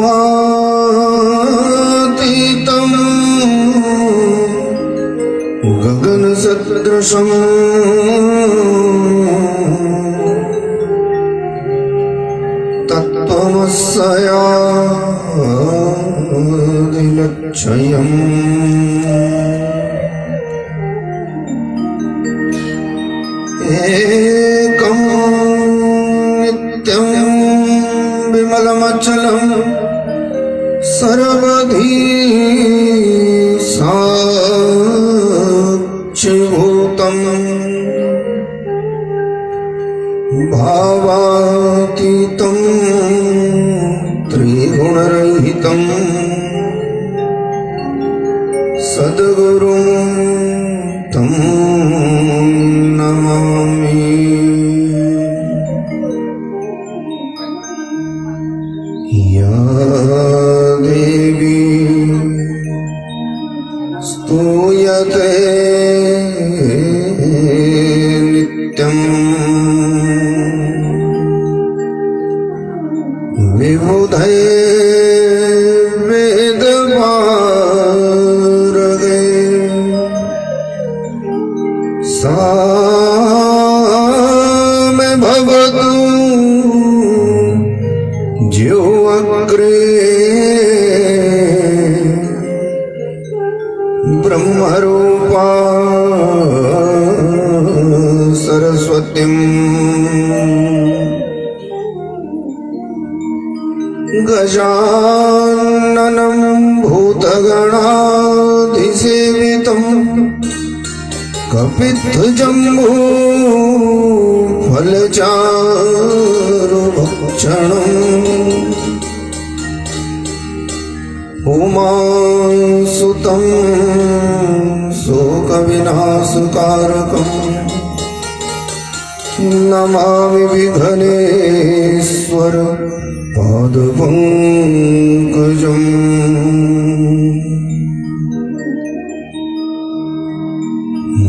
भावातीतं गगन सदृशं तत्त्वमस्यादिलक्ष्यम् एकं नित्यं विमलमचलं सर्वधी साक्षिभूतं भावातीतं त्रिगुणरहितं सद्गुरुं तं नमामि। या देवी स्तूयते नित्यम् विबुधै वेदमार्गे सा मे भवतु ज्योऽग्रे ब्रह्मरूपा सरस्वतीं गजाननं भूतगणाधिसेवितं कपित्थजम्बूफलचारुभक्षणम् उमासुतं शोकविनाशकारकम् नमामि विघ्नेश्वर पादपङ्कजम्।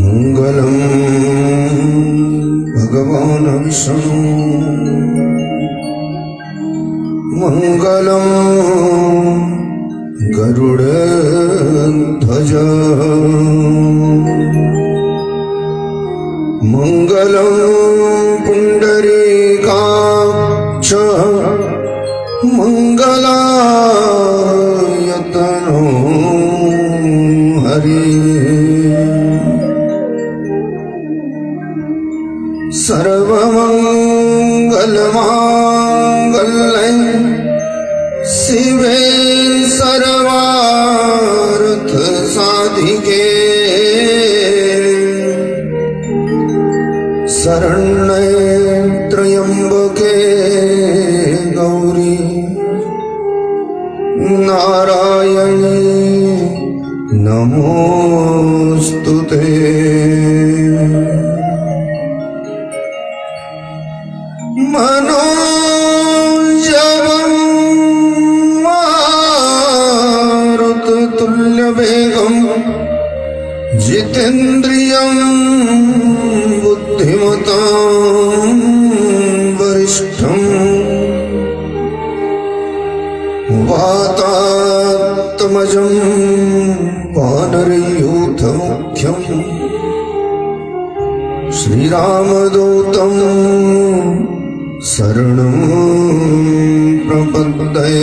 मङ्गलं भगवान् विष्णु मङ्गलं गरुडध्वज मङ्गलं पुण्डरीकाक्ष मङ्गलायतनो हरि। सर्वमङ्गलमाङ्गल्ये शिवे सर्वार्थसाधिके शरण्ये त्र्यम्बके गौरी नारायणी नमोस्तुते। मनोजवं मारुततुल्यवेगं जितेन्द्रियं बुद्धिमतां वरिष्ठम् वातात्मजं वानरयूथमुख्यं श्रीरामदूतं शरणं प्रपद्ये।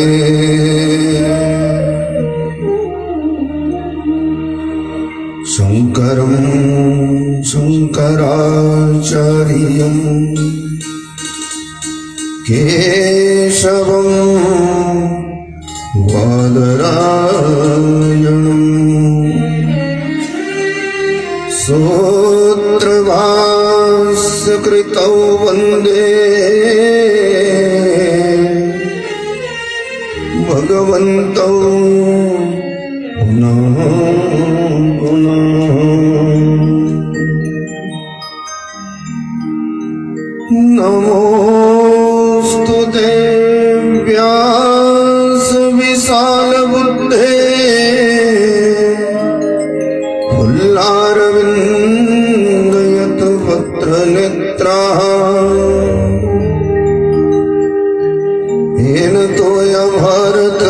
शङ्करं शङ्कराचार्यं केशवं बादरायणं सूत्रभाष्यकृतौ वन्दे भगवन्तौ पुनः पुनः। नमोस्तुते व्यास विशालबुद्धे फुल्लारविन्दयत पत्रनेत्राः येन तोय भारत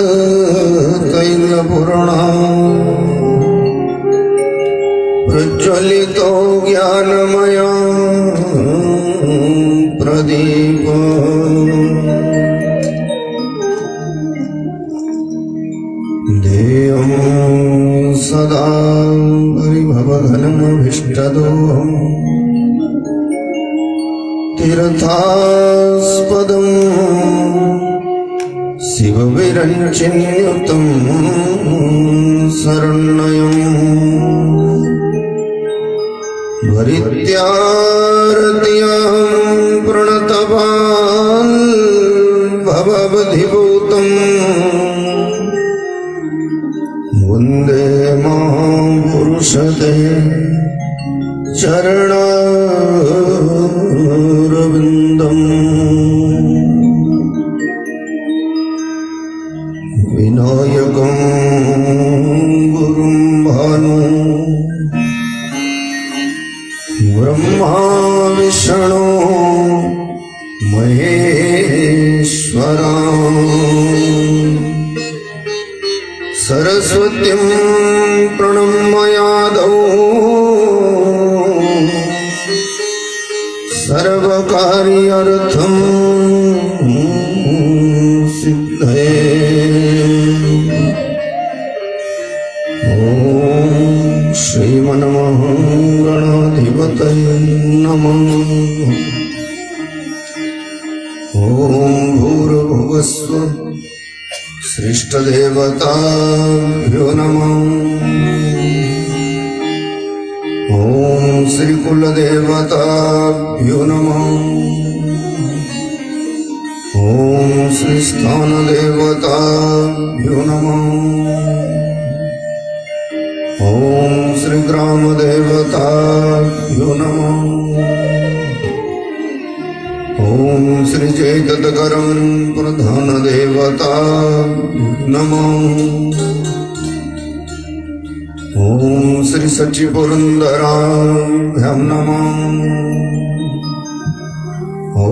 प्रदीप ध्येयं सदा परिभवघनमभीष्टदोहम् तीर्थास्पदम् शिवविरञ्चिन्युतं शरण्यम् भरित्यारत्यहं प्रणतवान् भवबधिभूतम् वन्दे महापुरुषते चरणारविन्दम् विनायकं गुरुं भानु ब्रह्मा विष्णु महेश्वरा सरस्वतीं प्रणम्यादौ सर्वकार्यार्थं सिद्धये श्रीमन्महागणाधिपतये नमः। ॐ भूर्भुवस्सुः श्रेष्ठदेवताभ्यो नमः। ॐ श्रीकुलदेवताभ्यो नमः। ॐ श्रीस्थानदेवताभ्यो नमः। ॐ श्रीग्रामदेवताभ्यो नमः। ॐ श्रीचैततकरं प्रधानदेवताभ्यो नमः। ॐ श्रीसच्चिपुरन्दराभ्यां नमः। ॐ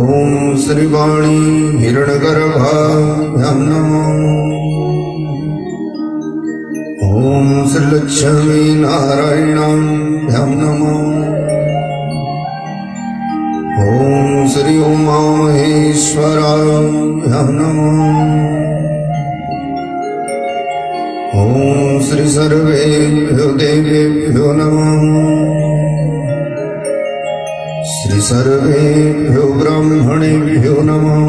श्रीवाणी हिरण्यगर्भाभ्यां नमः। ॐ श्रीलक्ष्मीनारायणाभ्यां नमः। ॐ श्री उमामहेश्वराभ्यां नमः। ॐ श्री सर्वेभ्यो देवेभ्यो नमः। श्री सर्वेभ्यो ब्राह्मणेभ्यो नमः।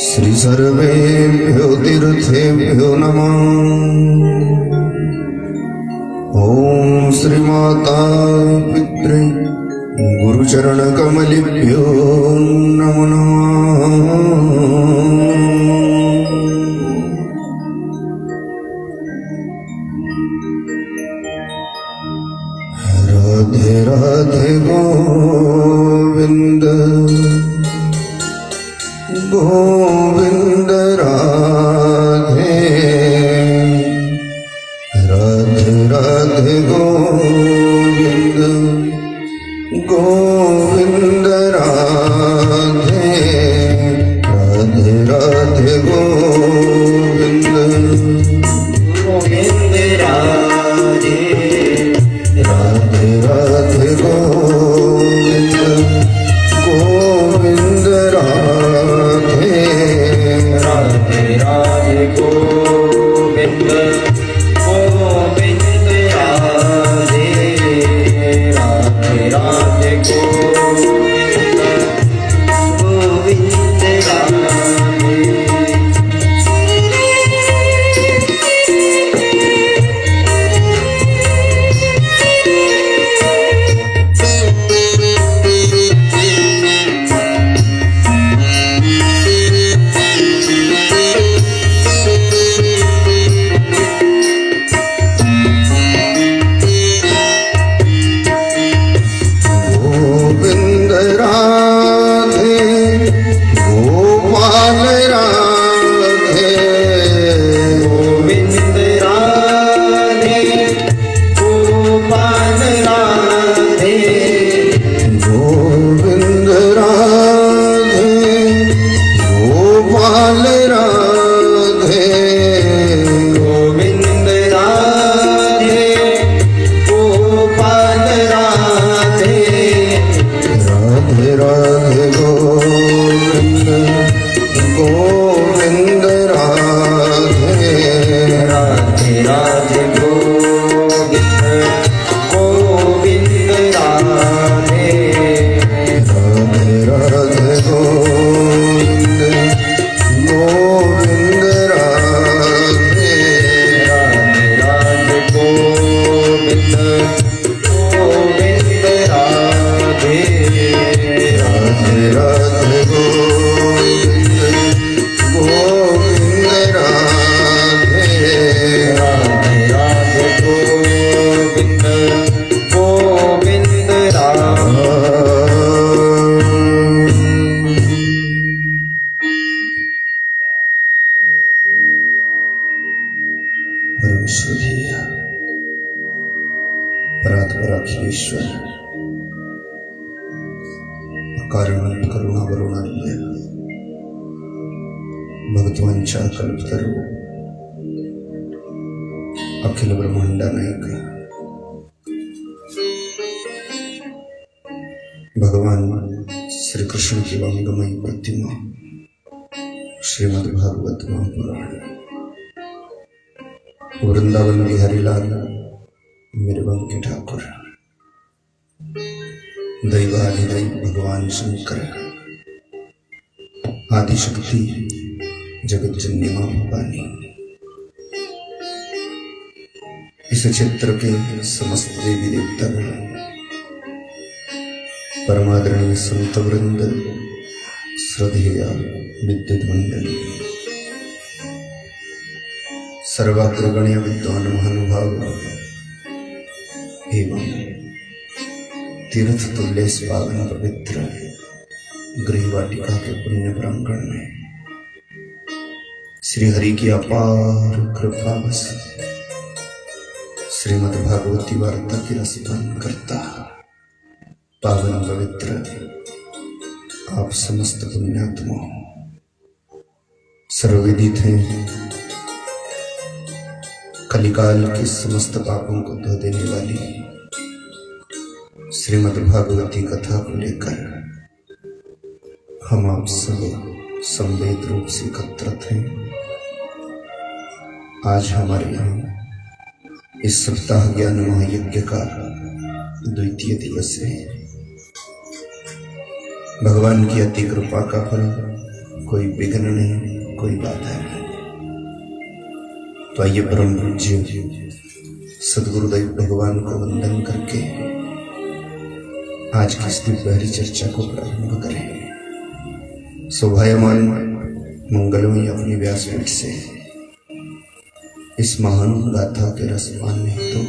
श्री सर्वेभ्यो तीर्थेभ्यो नमः। ॐ श्रीमाता पितृ गुरुचरणकमलेभ्यो नमो नमः। राधे राधे गोविंद गोविंद राधे राधे राधे गोविंद गोविंद राधे राधे राधे गोविंद गोविंद राधे राधे राधे गोविंद गोविंद राधे राधे राधे गोविंद गोविंद राधे राधे राधे गोविंद गोविंद राधे। कारण करुणा वरुणान्य भगवंचा कल्पतरु अखिल ब्रह्मांडा नायक भगवान श्री कृष्ण की वांगमयी प्रतिमा श्रीमद् भागवत महापुराण वृंदावन बिहारी लाल मेरे ठाकुर दैवाधिदैव भगवान शंकर आदिशक्ति जगत जननी मां भवानी इस क्षेत्र के समस्त देवी देवतागण परमादरणीय संत वृंद श्रद्धेय विद्युत मंडली सर्वाग्रगण्य विद्वान महानुभाव एवं तीर्थ तुल्य पावन पवित्र गृह वाटिका के पुण्य प्रांगण में श्री हरि की अपार कृपा बस श्रीमद् भागवती वार्ता की रसपान करता पावन पवित्र आप समस्त पुण्यात्माओं सर्वविदित हैं कलिकाल के समस्त पापों को धो देने वाली श्रीमद् भागवती कथा को लेकर हम आप सब संवेद रूप से एकत्रित हैं। आज हमारे यहाँ इस सप्ताह ज्ञान महायज्ञ का द्वितीय दिवस है। भगवान की अति कृपा का फल, कोई विघ्न नहीं, कोई बाधा नहीं। तो आइए परम पूज्य सद्गुरुदेव भगवान को वंदन करके आज की इस दोपहरी चर्चा को प्रारंभ करें। शोभायमान मंगलमय अपनी व्यासपीठ से इस महान गाथा के रसपान में तो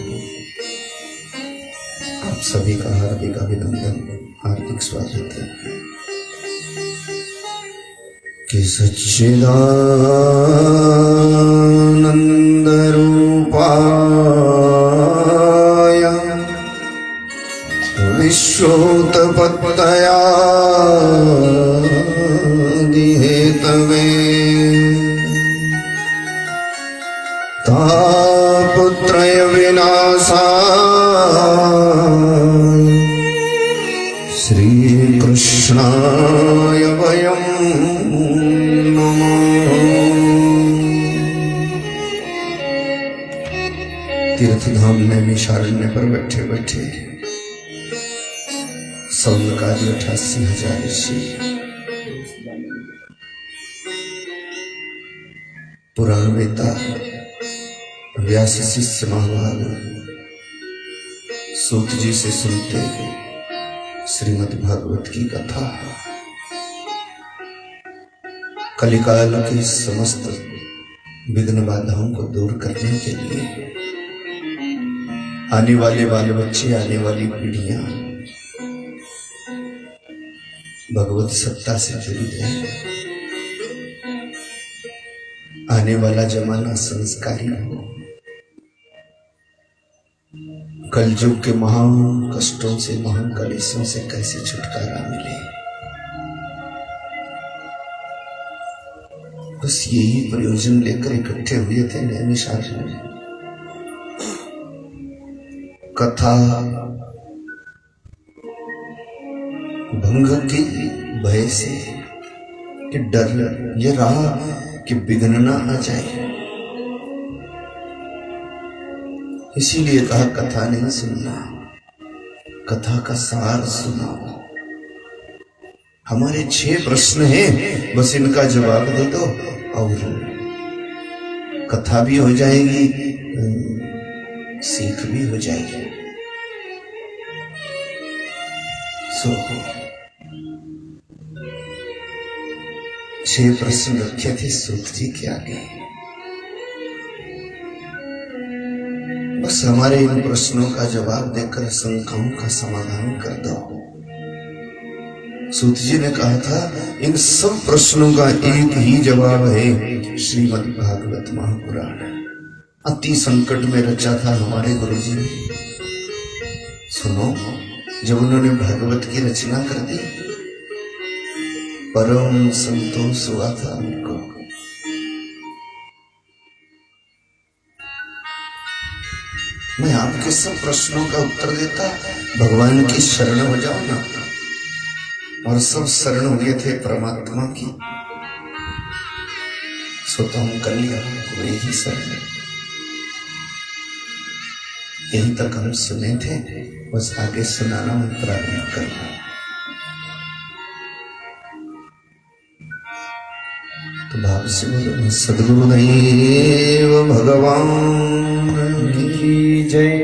आप सभी का हार्दिक अभिनंदन, हार्दिक स्वागत है। कि सच्चिदानंद विश्वोत्पत्तया हेतवे तापत्रय विनाशाय श्री कृष्णाय वयं नमः। तीर्थधाम में निशारण्य पर बैठे बैठे सौनकादि 88,000 ऋषि पुराण वेता व्यास शिष्य महाभाग सूत जी से सुनते श्रीमद् भागवत की कथा कलिकाल की समस्त विघ्न बाधाओं को दूर करने के लिए आने वाले बाल बच्चे, आने वाली पीढ़ियां भगवत सत्ता से जुड़ी है। आने वाला जमाना संस्कारी हो, कलयुग के महान कष्टों से, महान कलेशों से कैसे छुटकारा मिले, बस यही प्रयोजन लेकर इकट्ठे हुए थे नैमिषारण्य में। कथा भंग की भय से कि डर ये रहा कि विघ्न ना आ जाए, इसीलिए कहा कथा नहीं सुनना, कथा का सार सुनाओ। हमारे 6 प्रश्न हैं, बस इनका जवाब दे दो और कथा भी हो जाएगी, सीख भी हो जाएगी। सो 6 प्रश्न रखे थे सूत जी के आगे, बस हमारे इन प्रश्नों का जवाब देकर शंकाओं का समाधान कर दो। सूत जी ने कहा था इन सब प्रश्नों का एक ही जवाब है, श्रीमद् भागवत महापुराण। अति संकट में रचा था हमारे गुरु जी ने। सुनो, जब उन्होंने भागवत की रचना कर दी परम संतोष हुआ था उनको। मैं आपके सब प्रश्नों का उत्तर देता, भगवान की शरण हो जाओ ना। और सब शरण हुए थे परमात्मा की, सो तो हम कर लिया वे ही शरण। यही तक हम सुने थे, बस आगे सुनाना मैं प्रारंभ करना। तो भाव से बोलो, सद्गुरुदेव भगवान की जय,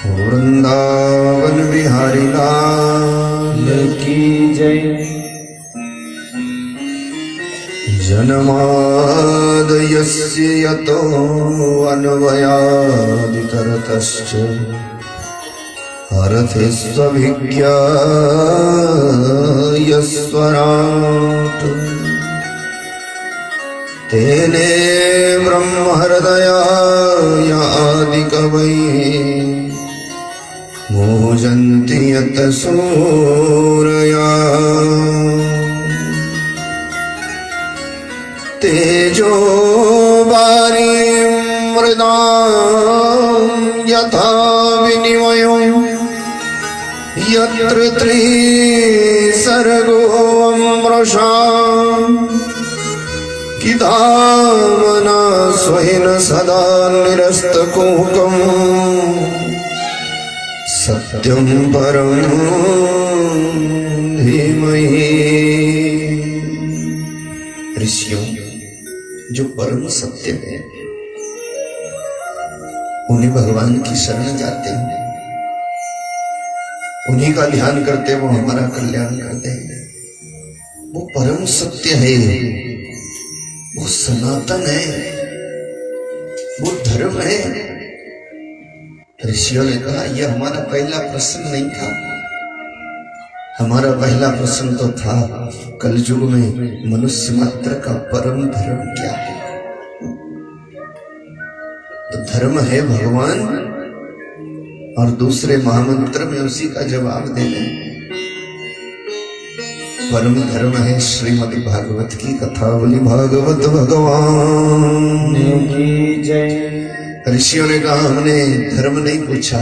वृंदावन बिहारी लाल की जय। जन्मादयस्य यतो अन्वयादितरतश्च अर्थेष्वभिज्ञायस्वराट् तेने ब्रह्महृदयाय आदिकवये मोहन्ति यत् सूरया तेजो वारी मृदां यथा विनिमयो यत्र त्रिसर्गो अमृषा किदामना स्वहिन सदा निरस्तकूकं सत्यं परं धीमहि। ऋषियों, जो परम सत्य है उन्हीं भगवान की शरण जाते हैं, उन्हीं का ध्यान करते वो हमारा कल्याण करते हैं। वो परम सत्य है, वो सनातन है, वो धर्म है। ऋषियों ने कहा यह हमारा पहला प्रश्न नहीं था। हमारा पहला प्रश्न तो था कलयुग में मनुष्य मात्र का परम धर्म क्या है। तो धर्म है भगवान, और दूसरे महामंत्र में उसी का जवाब देने परम धर्म है श्रीमद् भागवत की कथा। बोली भागवत भगवान की जय। ऋषियों ने कहा हमने धर्म नहीं पूछा,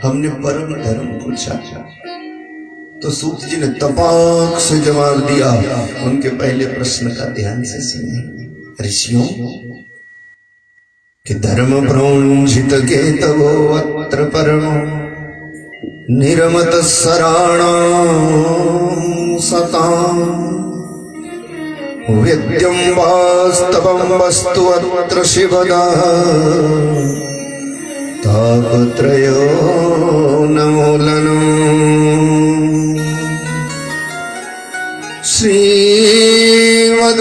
हमने परम धर्म पूछा। तो सूत जी ने तपाक से जवाब दिया। उनके पहले प्रश्न का ध्यान से सुनिए ऋषियों, कि धर्म प्रोंझित के तवो अत्र परम निरमत सराणां सतां वेद्यं वास्तवं वस्तु अत्र शिवदा तापत्रयो नमोलनम्।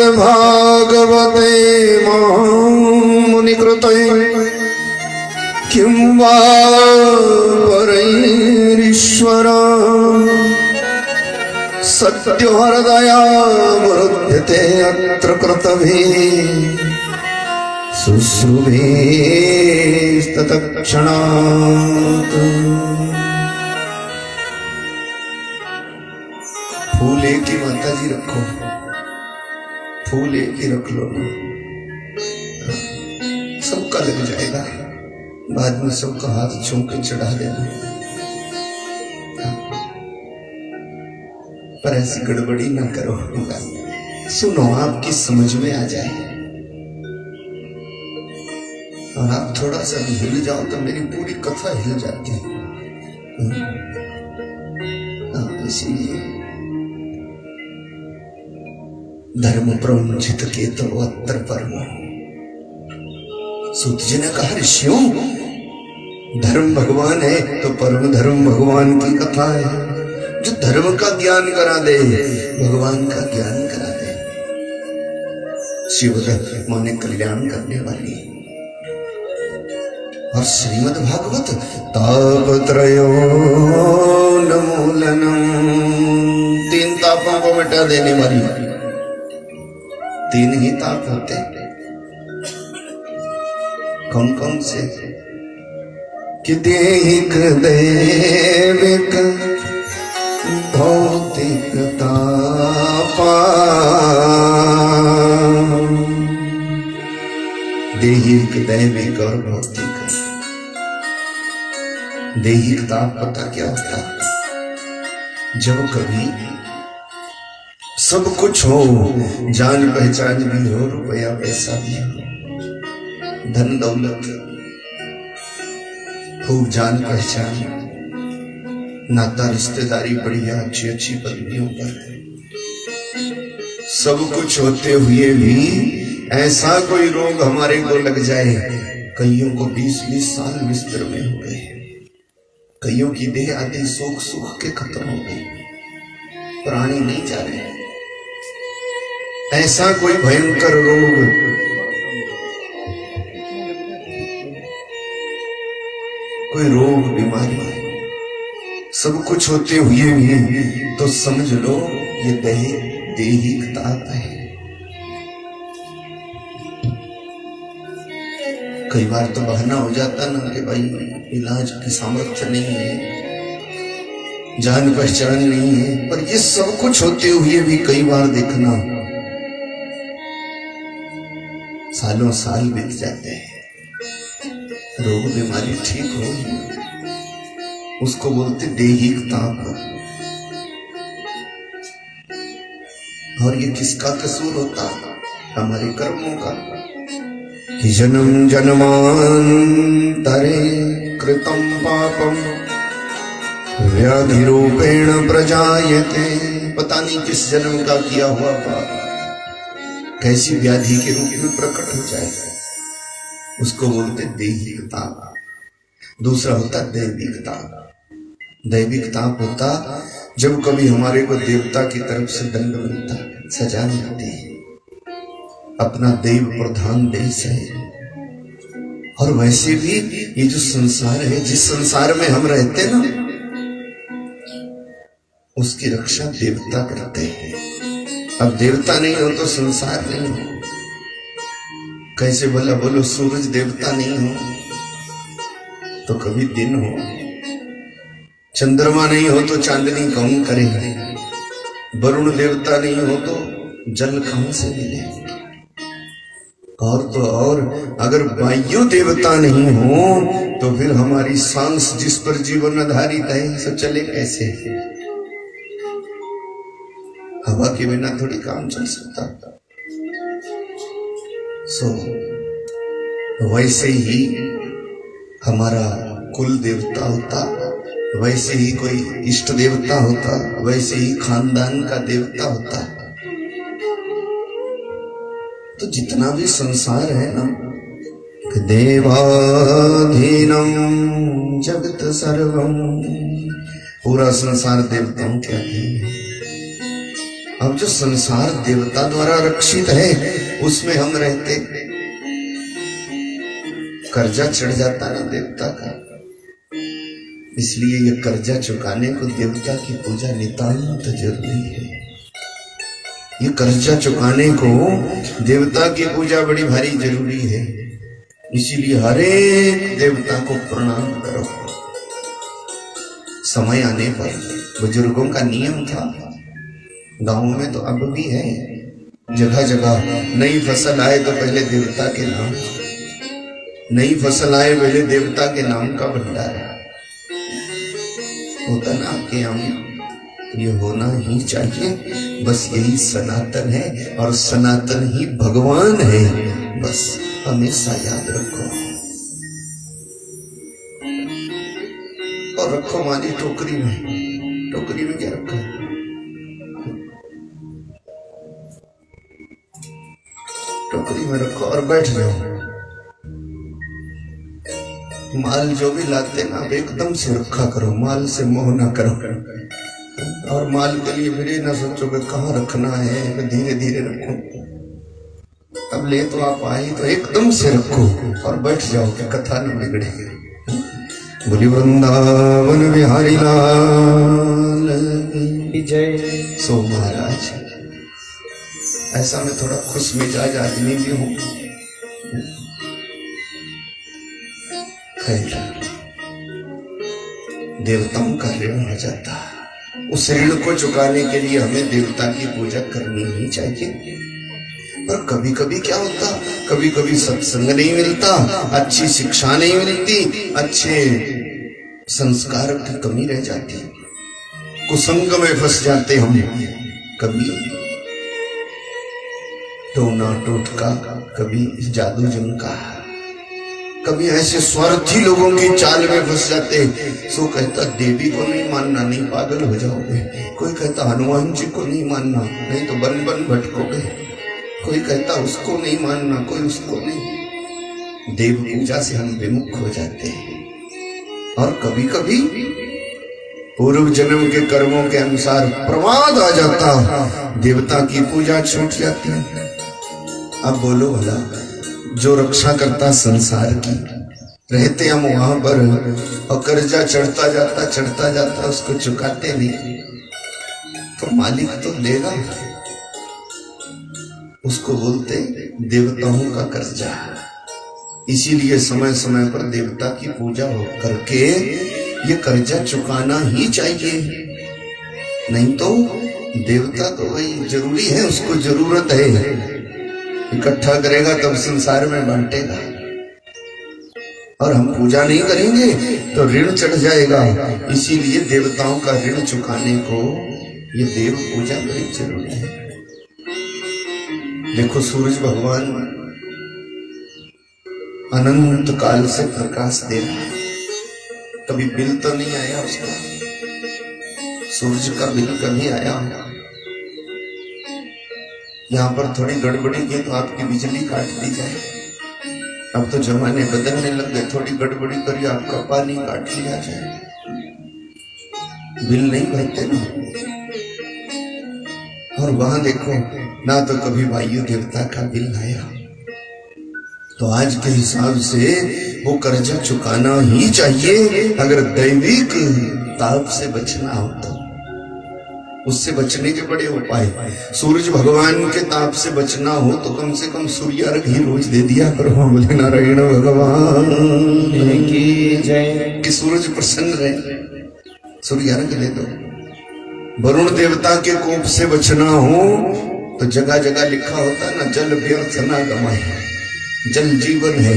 श्रीमद्भागवते महामुनिकृते किं वा परैरीश्वरा सत्यो हृदया वरुध्यते अत्र कृतभिः शुश्रूषेस्तत्क्षणात्। फूल एक ही माता जी रखो, फूल एक ही रख लो ना, सबका लग जाएगा। बाद में सबका हाथ छू के चढ़ा देना, पर ऐसी गड़बड़ी ना करो। सुनो, आपकी समझ में आ जाए और आप थोड़ा सा हिल जाओ तो मेरी पूरी कथा हिल जाती है। इसीलिए धर्म प्रोंझित के तो अत्र परम। सूत जी ने कहा ऋषियों, धर्म भगवान है तो परम धर्म भगवान की कथा है। जो धर्म का ज्ञान करा दे, भगवान का ज्ञान करा दे। शिव माने कल्याण करने वाली। और श्रीमद् भागवत तापत्रयो नमोलनम्, 3 तापों को मिटा देने वाली। 3 ही ताप होते, कौन कौन से? कि देहिक दैविक भौतिक तापा देहिक दैविक और भौतिक। देहिक ताप पता क्या होता? जब कभी सब कुछ हो, जान पहचान भी हो, रुपया पैसा भी हो, धन दौलत, खूब जान पहचान, नाता रिश्तेदारी बढ़िया, अच्छी अच्छी पदवियों पर, सब कुछ होते हुए भी ऐसा कोई रोग हमारे को लग जाए, कईयों को 20-20 साल बिस्तर में हो गए, कईयों की देह आदि सुख सुख के खत्म हो गई, प्राणी नहीं जा रहे। ऐसा कोई भयंकर रोग कोई रोग बीमारी सब कुछ होते हुए भी तो समझ लो ये देहिक ताप है। कई बार तो बहाना हो जाता ना कि भाई इलाज की सामर्थ्य नहीं है, जान पहचान नहीं है, पर ये सब कुछ होते हुए भी कई बार देखना सालों साल बीत जाते हैं, रोग बीमारी ठीक हो, उसको बोलते देहिक ताप। और ये किसका कसूर होता? हमारे कर्मों का। कि जन्म जन्मांतरे कृतं पापम व्याधि रूपेण प्रजायते। पता नहीं किस जन्म का किया हुआ पाप कैसी व्याधि के रूप में प्रकट हो जाएगा, उसको बोलते देहिक ताप। दूसरा होता दैविक ताप। दैविक ताप होता जब कभी हमारे को देवता की तरफ से दंड मिलता, सजा मिलती है, अपना देव प्रधान देश है। और वैसे भी ये जो संसार है, जिस संसार में हम रहते ना, उसकी रक्षा देवता करते हैं। अब देवता नहीं हो तो संसार नहीं हो। कैसे बोला? बोलो सूरज देवता नहीं हो तो कभी दिन हो, चंद्रमा नहीं हो तो चांदनी कौन करे, वरुण देवता नहीं हो तो जल कहां से मिले, और तो और अगर वायु देवता नहीं हो तो फिर हमारी सांस जिस पर जीवन आधारित है, सब चले कैसे? हवा के बिना थोड़ी काम चल सकता। वैसे ही हमारा कुल देवता होता, वैसे ही कोई इष्ट देवता होता, वैसे ही खानदान का देवता होता। तो जितना भी संसार है ना, देवाधीनम जगत सर्वम, पूरा संसार देवताओं के अधीन है। अब जो संसार देवता द्वारा रक्षित है उसमें हम रहते, कर्जा चढ़ जाता ना देवता का। इसलिए ये कर्जा चुकाने को देवता की पूजा नितांत जरूरी है। ये कर्जा चुकाने को देवता की पूजा बड़ी भारी जरूरी है। इसीलिए हर एक देवता को प्रणाम करो। समय आने पर बुजुर्गों का नियम था, गांवों में तो अब भी है, जगह जगह नई फसल आए तो पहले देवता के नाम, नई फसल आए पहले देवता के नाम का भंडारा होता ना आपके यहाँ। ये होना ही चाहिए, बस यही सनातन है और सनातन ही भगवान है, बस हमेशा याद रखो। और रखो मानी टोकरी में, टोकरी में क्या रखा? टोकरी में रखो और बैठ जाओ। माल जो भी लाते ना आप एकदम से रखा करो, माल से मोह ना करो। और माल के लिए फिर ना सोचो कि कहाँ रखना है, धीरे धीरे रखो। अब ले तो आप आए तो एकदम से रखो और बैठ जाओ कि कथा न बिगड़े। बोली वृंदावन बिहारी लाल जय। सो महाराज ऐसा मैं थोड़ा खुश मिजाज आदमी भी हूँ। खैर देवताओं का ऋण हो जाता, उस ऋण को चुकाने के लिए हमें देवता की पूजा करनी ही चाहिए। पर कभी कभी क्या होता, कभी कभी सत्संग नहीं मिलता, अच्छी शिक्षा नहीं मिलती, अच्छे संस्कार की कमी रह जाती, कुसंग में फंस जाते हम। कभी टोना टोटका, कभी जादू जमका, कभी ऐसे स्वार्थी लोगों की चाल में फंस जाते। सो कहता देवी को नहीं मानना, नहीं पागल हो जाओगे। कोई कहता हनुमान जी को नहीं मानना, नहीं तो बन बन भटकोगे। कोई कहता उसको नहीं मानना, कोई उसको नहीं। देव पूजा से हम विमुख हो जाते हैं। और कभी कभी पूर्व जन्म के कर्मों के अनुसार प्रमाद आ जाता, देवता की पूजा छूट जाती है। अब बोलो भला, जो रक्षा करता संसार की, रहते हम वहां पर और कर्जा चढ़ता जाता उसको चुकाते नहीं, तो मालिक तो लेगा। उसको बोलते देवताओं का कर्जा। इसीलिए समय समय पर देवता की पूजा हो करके ये कर्जा चुकाना ही चाहिए। नहीं तो देवता तो भाई जरूरी है, उसको जरूरत है, इकट्ठा करेगा तब संसार में बांटेगा। और हम पूजा नहीं करेंगे तो ऋण चढ़ जाएगा। इसीलिए देवताओं का ऋण चुकाने को ये देव पूजा बड़ी जरूरी है। देखो सूरज भगवान अनंत काल से प्रकाश दे रहा है, कभी बिल तो नहीं आया उसका। सूरज का बिल कभी आया? यहाँ पर थोड़ी गड़बड़ी की तो आपकी बिजली काट दी जाए। अब तो जमाने बदलने लग गए, थोड़ी गड़बड़ी करिए आपका पानी काट लिया जाए, बिल नहीं भरते ना। और वहां देखो ना तो कभी वायु देवता का बिल आया। तो आज के हिसाब से वो कर्जा चुकाना ही चाहिए। अगर दैविक ताप से बचना हो तो उससे बचने के बड़े उपाय। सूरज भगवान के ताप से बचना हो तो कम से कम सूर्यार्घ ही रोज दे दिया करो। बोले नारायण भगवान की जय। कि सूरज प्रसन्न रहे, सूर्यार्घ दे दो। वरुण देवता के कोप से बचना हो तो जगह जगह लिखा होता ना, जल व्यर्थ ना गमाए, जल जीवन है।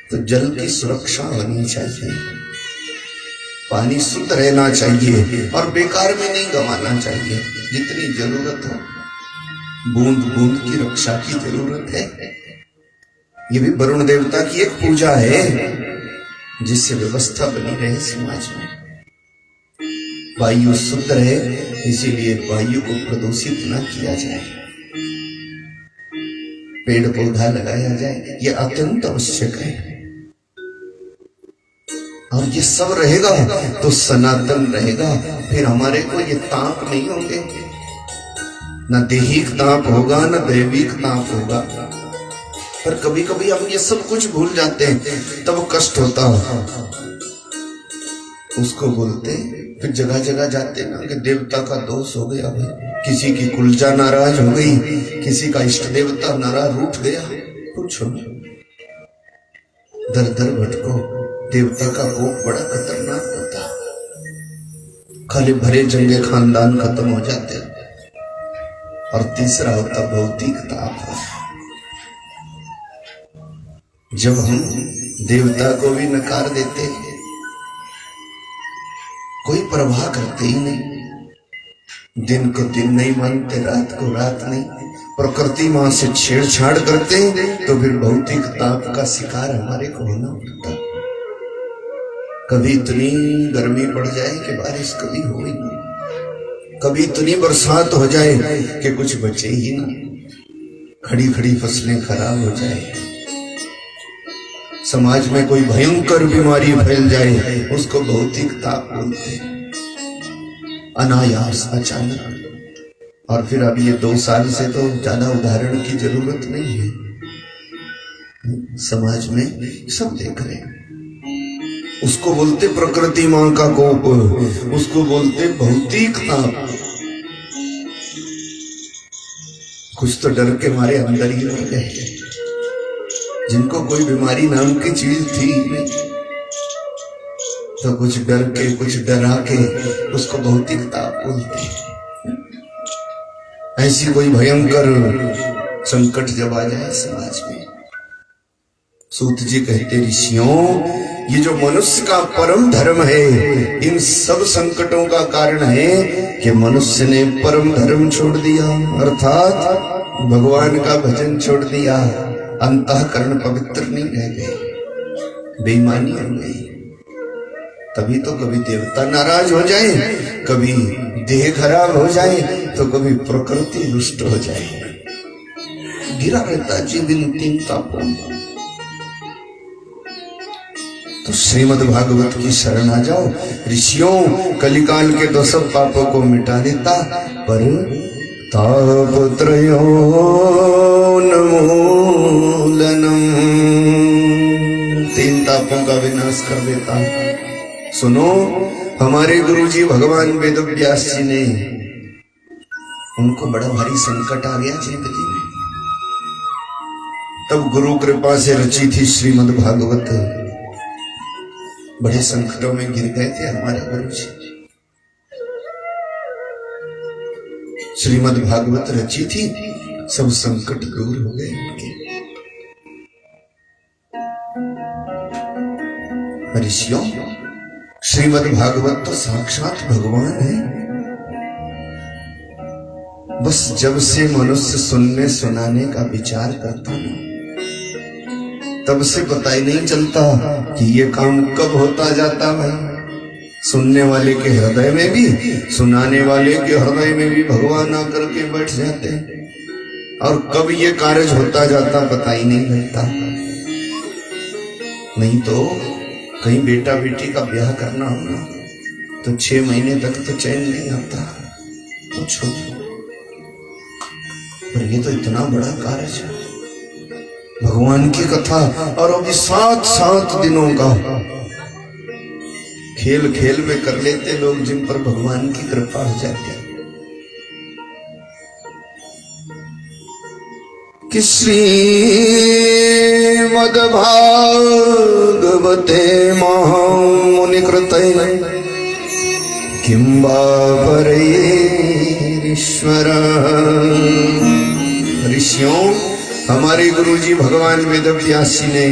तो जल की सुरक्षा होनी चाहिए, पानी शुद्ध रहना चाहिए और बेकार में नहीं गंवाना चाहिए। जितनी जरूरत हो, बूंद बूंद की रक्षा की जरूरत है। ये भी वरुण देवता की एक पूजा है, जिससे व्यवस्था बनी रहे समाज में, वायु शुद्ध रहे। इसीलिए वायु को प्रदूषित न किया जाए, पेड़ पौधा लगाया जाए, ये अत्यंत आवश्यक है। और ये सब रहेगा तो सनातन रहेगा। फिर हमारे को ये ताप नहीं होंगे, न देहिक ताप होगा न दैविक ताप होगा। पर कभी कभी हम ये सब कुछ भूल जाते हैं, तब कष्ट होता हो। उसको बोलते फिर जगह जगह जाते ना कि देवता का दोष हो गया भाई, किसी की कुलजा नाराज हो गई, किसी का इष्ट देवता नाराज रूठ गया, कुछ दर दर भटको। देवता का कोप बड़ा खतरनाक होता, खाली भरे जंगे खानदान खत्म हो जाते। और तीसरा होता भौतिक ताप। जब हम देवता को भी नकार देते, कोई परवाह करते ही नहीं, दिन को दिन नहीं मानते, रात को रात नहीं, प्रकृति मां से छेड़छाड़ करते, तो फिर भौतिक ताप का शिकार हमारे को होना पड़ता। कभी इतनी गर्मी पड़ जाए कि बारिश कभी हो ही नहीं, कभी इतनी बरसात हो जाए कि कुछ बचे ही ना, खड़ी खड़ी फसलें खराब हो जाए, समाज में कोई भयंकर बीमारी फैल जाए, उसको भौतिक ताप बोलते हैं, अनायास अचानक। और फिर अब ये 2 साल से तो ज्यादा उदाहरण की जरूरत नहीं है, समाज में सब देख रहे हैं। उसको बोलते प्रकृति मां का कोप, उसको बोलते भौतिक ताप। कुछ तो डर के मारे अंदर ही रह गए, जिनको कोई बीमारी नाम की चीज थी नहीं, तो कुछ डर के कुछ डरा के उसको भौतिक ताप बोलते। ऐसी कोई भयंकर संकट जब आ जाए समाज में, सूत जी कहते ऋषियों, ये जो मनुष्य का परम धर्म है, इन सब संकटों का कारण है कि मनुष्य ने परम धर्म छोड़ दिया, अर्थात भगवान का भजन छोड़ दिया। अंतःकरण पवित्र नहीं रह गए, बेईमानी हो गई। तभी तो कभी देवता नाराज हो जाए, कभी देह खराब हो जाए, तो कभी प्रकृति रुष्ट हो जाए। गिरा रहता जीव इन तीन तापों में। तो श्रीमद् भागवत की शरण आ जाओ। ऋषियों, कलिकाल के तो सब पापों को मिटा देता, पर तापत्रयोन्मूलनम्, तीन तापों का विनाश कर देता। सुनो, हमारे गुरुजी भगवान वेद व्यास जी ने, उनको बड़ा भारी संकट आ गया जिंदगी में, तब गुरु कृपा से रची थी श्रीमद् भागवत। बड़े संकटों में गिर गए थे हमारे गुरु जी। श्रीमद् भागवत रची थी, सब संकट दूर हो गए उनके। ऋषियों, श्रीमद् भागवत तो साक्षात भगवान है। बस जब से मनुष्य सुनने सुनाने का विचार करता है, तब से पता ही नहीं चलता कि ये काम कब होता जाता है। सुनने वाले के हृदय में भी, सुनाने वाले के हृदय में भी भगवान आकर के बैठ जाते हैं, और कब ये कार्य होता जाता पता ही नहीं लगता। नहीं तो कहीं बेटा बेटी का ब्याह करना होगा तो 6 महीने तक तो चैन नहीं आता, पूछो। पर ये तो इतना बड़ा कार्य है, भगवान की कथा, और अभी 7 दिनों का खेल खेल में कर लेते लोग, जिन पर भगवान की कृपा हो जाती है। कि श्रीमद् भागवते महामुनिकृते किं वा परैरीश्वर। ऋषियों, हमारे गुरुजी भगवान वेद व्यास जी ने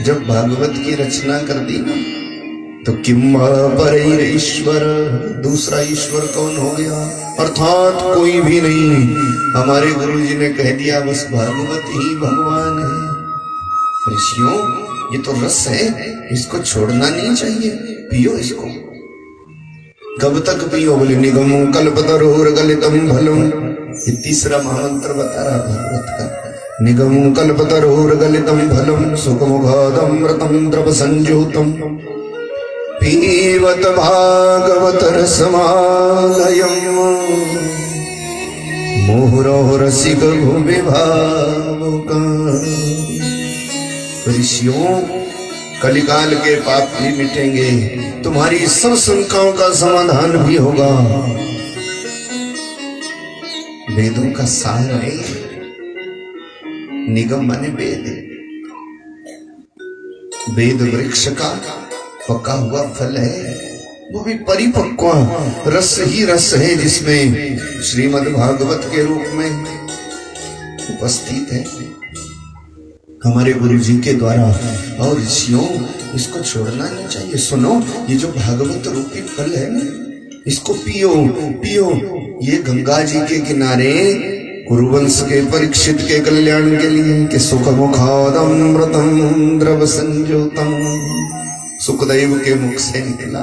जब भागवत की रचना कर दी, तो किम परैर ईश्वर, दूसरा ईश्वर कौन हो गया, अर्थात कोई भी नहीं। हमारे गुरुजी ने कह दिया बस भागवत ही भगवान है। ऋषियों, ये तो रस है, इसको छोड़ना नहीं चाहिए, पियो इसको। कब तक पियो? बोले निगमो कल्पतरोर गलितम फलम। ये तीसरा महामंत्र बता रहा भागवत का। निगमो कल्पतरोर गलितम फलम सुखमुखादमृतम द्रव संजूतम पीवत भागवत रसमालयम् मुहुरो रसिक भुवि भावुका। ऋषियों, कलिकाल के पाप भी मिटेंगे, तुम्हारी सब शंकाओं का समाधान भी होगा। वेदों का सार है, निगम माने वेद, वेद वृक्ष का पका हुआ फल है, वो भी परिपक्व रस ही रस है, जिसमें श्रीमद् भागवत के रूप में उपस्थित है हमारे गुरु जी के द्वारा। और ऋषियों, इसको छोड़ना नहीं चाहिए। सुनो, ये जो भागवत रूपी फल है ना, इसको पियो पियो। ये गंगा जी के किनारे कुरुवंश के परीक्षित के कल्याण के लिए, कि सुख मुखादमृतम द्रव संजोतम, सुखदेव के मुख से निकला।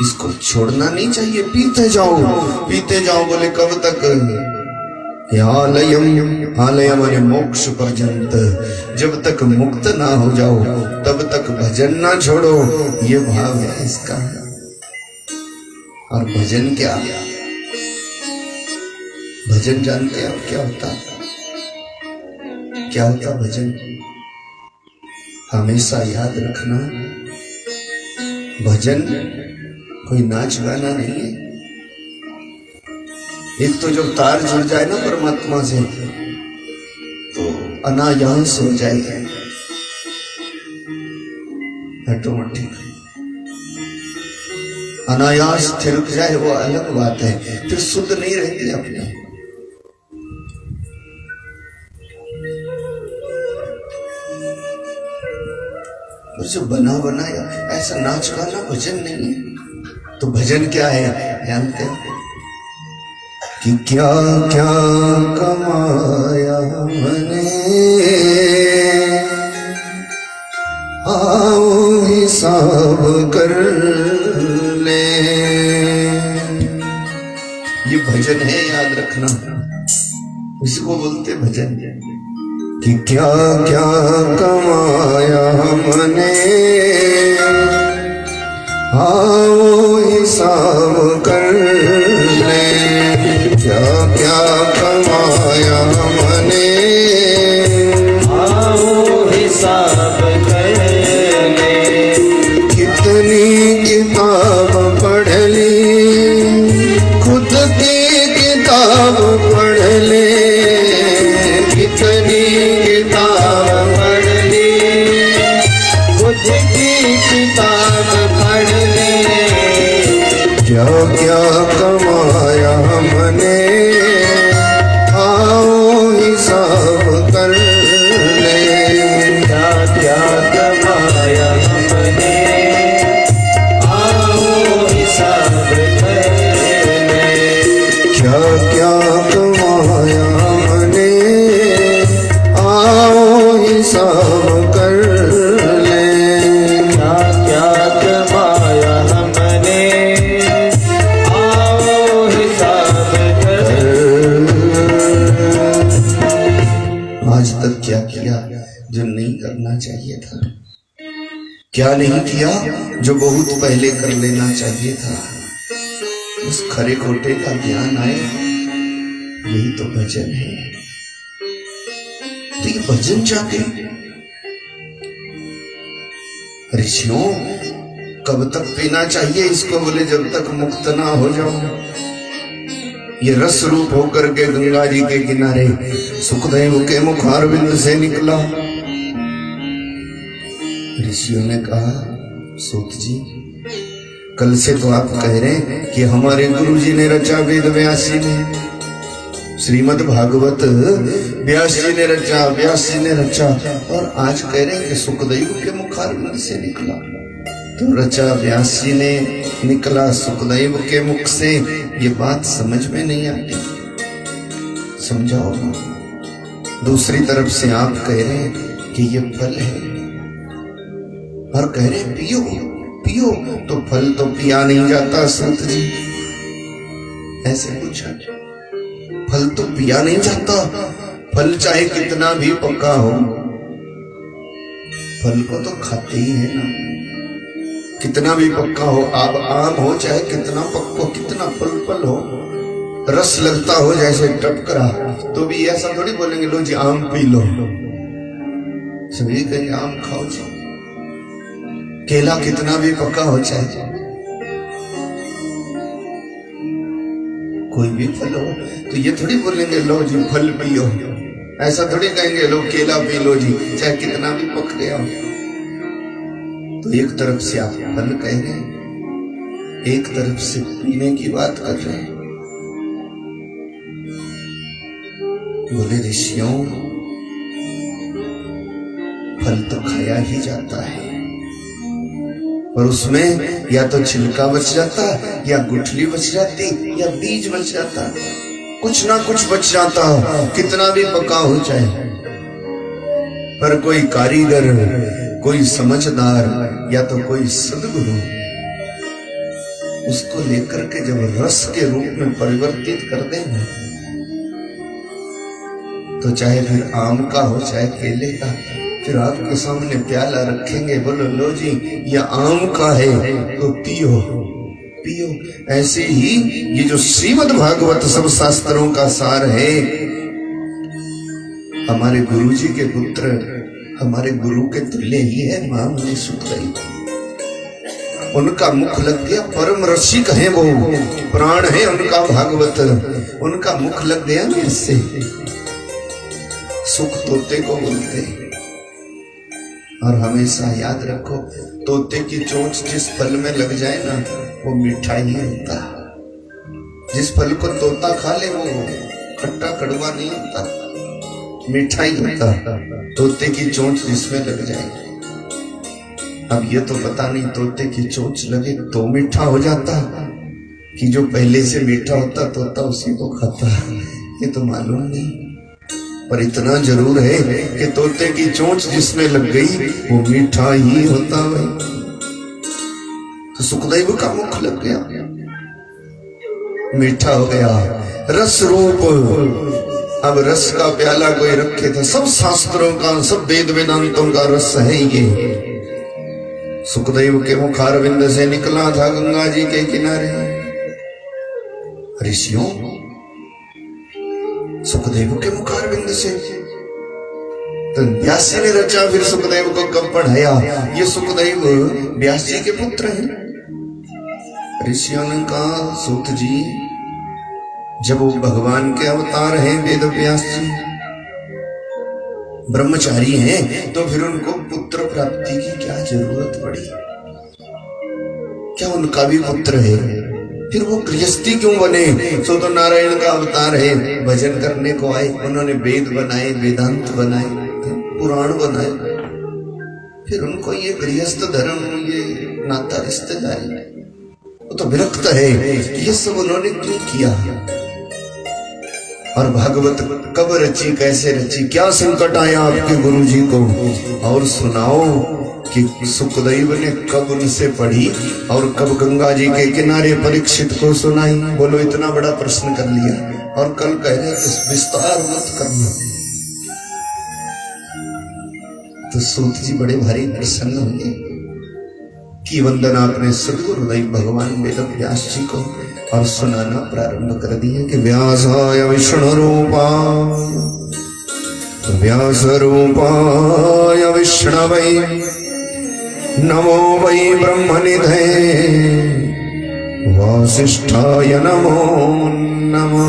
इसको छोड़ना नहीं चाहिए, पीते जाओ पीते जाओ। बोले कब तक? आलयम, आलय माने मोक्ष पर्यंत, जब तक मुक्त ना हो जाओ तब तक भजन ना छोड़ो, ये भाव है इसका। और भजन क्या? भजन जानते हैं आप क्या होता? क्या होता भजन? हमेशा याद रखना, भजन कोई नाच गाना नहीं है। एक तो जब तार जुड़ जाए ना परमात्मा से, तो अनायास हो जाएगा, ऑटोमेटिक अनायास थिरक जाए, वो अलग बात है, फिर शुद्ध नहीं रहती अपने। जो बना बनाया ऐसा नाच गाना भजन नहीं है। तो भजन क्या है जानते हैं कि क्या क्या कमाया मैंने, आओ हिसाब कर ले। ये भजन है, याद रखना, इसको बोलते भजन। कि क्या क्या कमाया हमने, आओ हिसाब कर ले। क्या क्या कमाया हमने, आओ हिसाब कर ले। कितनी किताब पढ़ ली, खुद की किताब पढ़ ले। कितनी किताब पढ़ ली, खुद की किताब पढ़ ले। क्या क्या कमाया हमने, आओ हिसाब कर ले। क्या क्या कमाया हमने, आओ हिसाब कर ले। क्या क्या कमाया हमने, आओ हिसाब कर ले। क्या क्या कमाया हमने, आओ हिसाब कर ले। आज तक क्या किया जो नहीं करना चाहिए था, क्या नहीं किया जो बहुत पहले कर लेना चाहिए था। उस खरे खोटे का ज्ञान आए, यही तो भजन है। तो ये भजन चाहते ऋषियों कब तक पीना चाहिए इसको, बोले जब तक मुक्त ना हो जाओ। ये रस रूप होकर के गंगा जी के किनारे सुखदेव के मुखारविंद से निकला। ऋषियों ने कहा सूत जी, कल से तो आप कह रहे हैं कि हमारे गुरु जी ने रचा, वेद व्यास जी ने, श्रीमद् भागवत व्यास जी ने रचा, व्यास जी ने रचा, और आज कह रहे हैं कि सुखदेव के मुखारविंद से निकला। तो रचा व्यास जी ने, निकला सुखदेव के मुख से, ये बात समझ में नहीं आती, समझाओ। दूसरी तरफ से आप कह रहे हैं कि ये फल है, और कह रहे हैं पियो पियो, तो फल तो पिया नहीं जाता संत जी। ऐसे पूछा, फल तो पिया नहीं जाता, फल चाहे कितना भी पक्का हो, फल को तो खाते ही है ना। कितना भी पक्का हो, आप आम हो चाहे कितना पक्का, कितना पल पल हो, रस लगता हो जैसे टपकरा, तो भी ऐसा थोड़ी बोलेंगे लो जी आम पी लो। सभी कहेंगे आम खाओ जी। केला कितना भी पक्का हो चाहे, कोई भी फल हो, तो ये थोड़ी बोलेंगे लो जी फल पियो। ऐसा थोड़ी कहेंगे लो केला पी लो जी, चाहे कितना भी पक गया हो। तो एक तरफ से आप फल कह रहे हैं, एक तरफ से पीने की बात कर रहे हैं। बोले ऋषियों, फल तो खाया ही जाता है, और उसमें या तो छिलका बच जाता, या गुठली बच जाती, या बीज बच जाता, कुछ ना कुछ बच जाता, कितना भी पका हो चाहे। पर कोई कारीगर, कोई समझदार, या तो कोई सद्गुरु उसको लेकर के जब रस के रूप में परिवर्तित कर देंगे, तो चाहे फिर आम का हो चाहे केले का, फिर आपके सामने प्याला रखेंगे, बोलो लो जी ये आम का है तो पियो पियो। ऐसे ही ये जो श्रीमद् भागवत सब शास्त्रों का सार है, हमारे गुरु जी के पुत्र, हमारे गुरु के तुल्य ही है महामुनि सुखदेव। उनका मुख लग गया, परम रसिक है वो, प्राण है उनका भागवत, उनका मुख लग गया ना इससे। सुख तोते को बोलते हैं, और हमेशा याद रखो, तोते की चोंच जिस फल में लग जाए ना, वो मीठा ही होता। जिस फल को तोता खा ले वो खट्टा कड़वा नहीं होता, मीठा ही होता। तोते की चोंच जिसमें लग जाए, अब ये तो पता नहीं तोते की चोंच लगे तो मीठा हो जाता कि जो पहले से मीठा होता तोता उसी को खाता, ये तो मालूम नहीं। पर इतना जरूर है कि तोते की चोंच जिसमें लग गई वो मीठा ही होता है। तो सुखदेव का मुख लग गया, मीठा हो गया, रस रूप। अब रस का प्याला कोई रखे था, सब शास्त्रों का, सब वेद वेदांतों का रस है ये। सुखदेव के मुखारविंद से निकला था गंगा जी के किनारे। ऋषियों, सुखदेव के मुखारविंद से तो व्यास जी ने रचा, फिर सुखदेव को कब पढ़ाया? ये सुखदेव व्यास जी के पुत्र हैं। ऋषियों ने कहा, सूत जी जब वो भगवान के अवतार हैं वेद व्यास जी, ब्रह्मचारी हैं, तो फिर उनको पुत्र प्राप्ति की क्या जरूरत पड़ी? क्या उनका भी पुत्र है? फिर वो गृहस्थी क्यों बने? सो तो नारायण का अवतार है, भजन करने को आए, उन्होंने वेद बनाए, वेदांत बनाए, पुराण बनाए, फिर उनको ये गृहस्थ धर्म, ये नाता रिश्तेदारी, वो तो विरक्त है। ये सब उन्होंने क्यों किया? और भागवत कब रची, कैसे रची, क्या संकट आया आपके गुरु जी को? और सुनाओ कि सुखदेव ने कब उनसे पढ़ी और कब गंगा जी के किनारे परीक्षित को सुनाई। बोलो, इतना बड़ा प्रश्न कर लिया और कल कह रहे विस्तार मत करना। तो सूत जी बड़े भारी प्रसन्न होंगे कि वंदना अपने सदगुरुदेव भगवान वेद व्यास जी को और सुनाना प्रारंभ कर दिए कि व्यासाय विष्णु रूपाय, व्यास रूपाय विष्णवे नमो वै ब्रह्मनिधे वासिष्ठाय नमो नमः।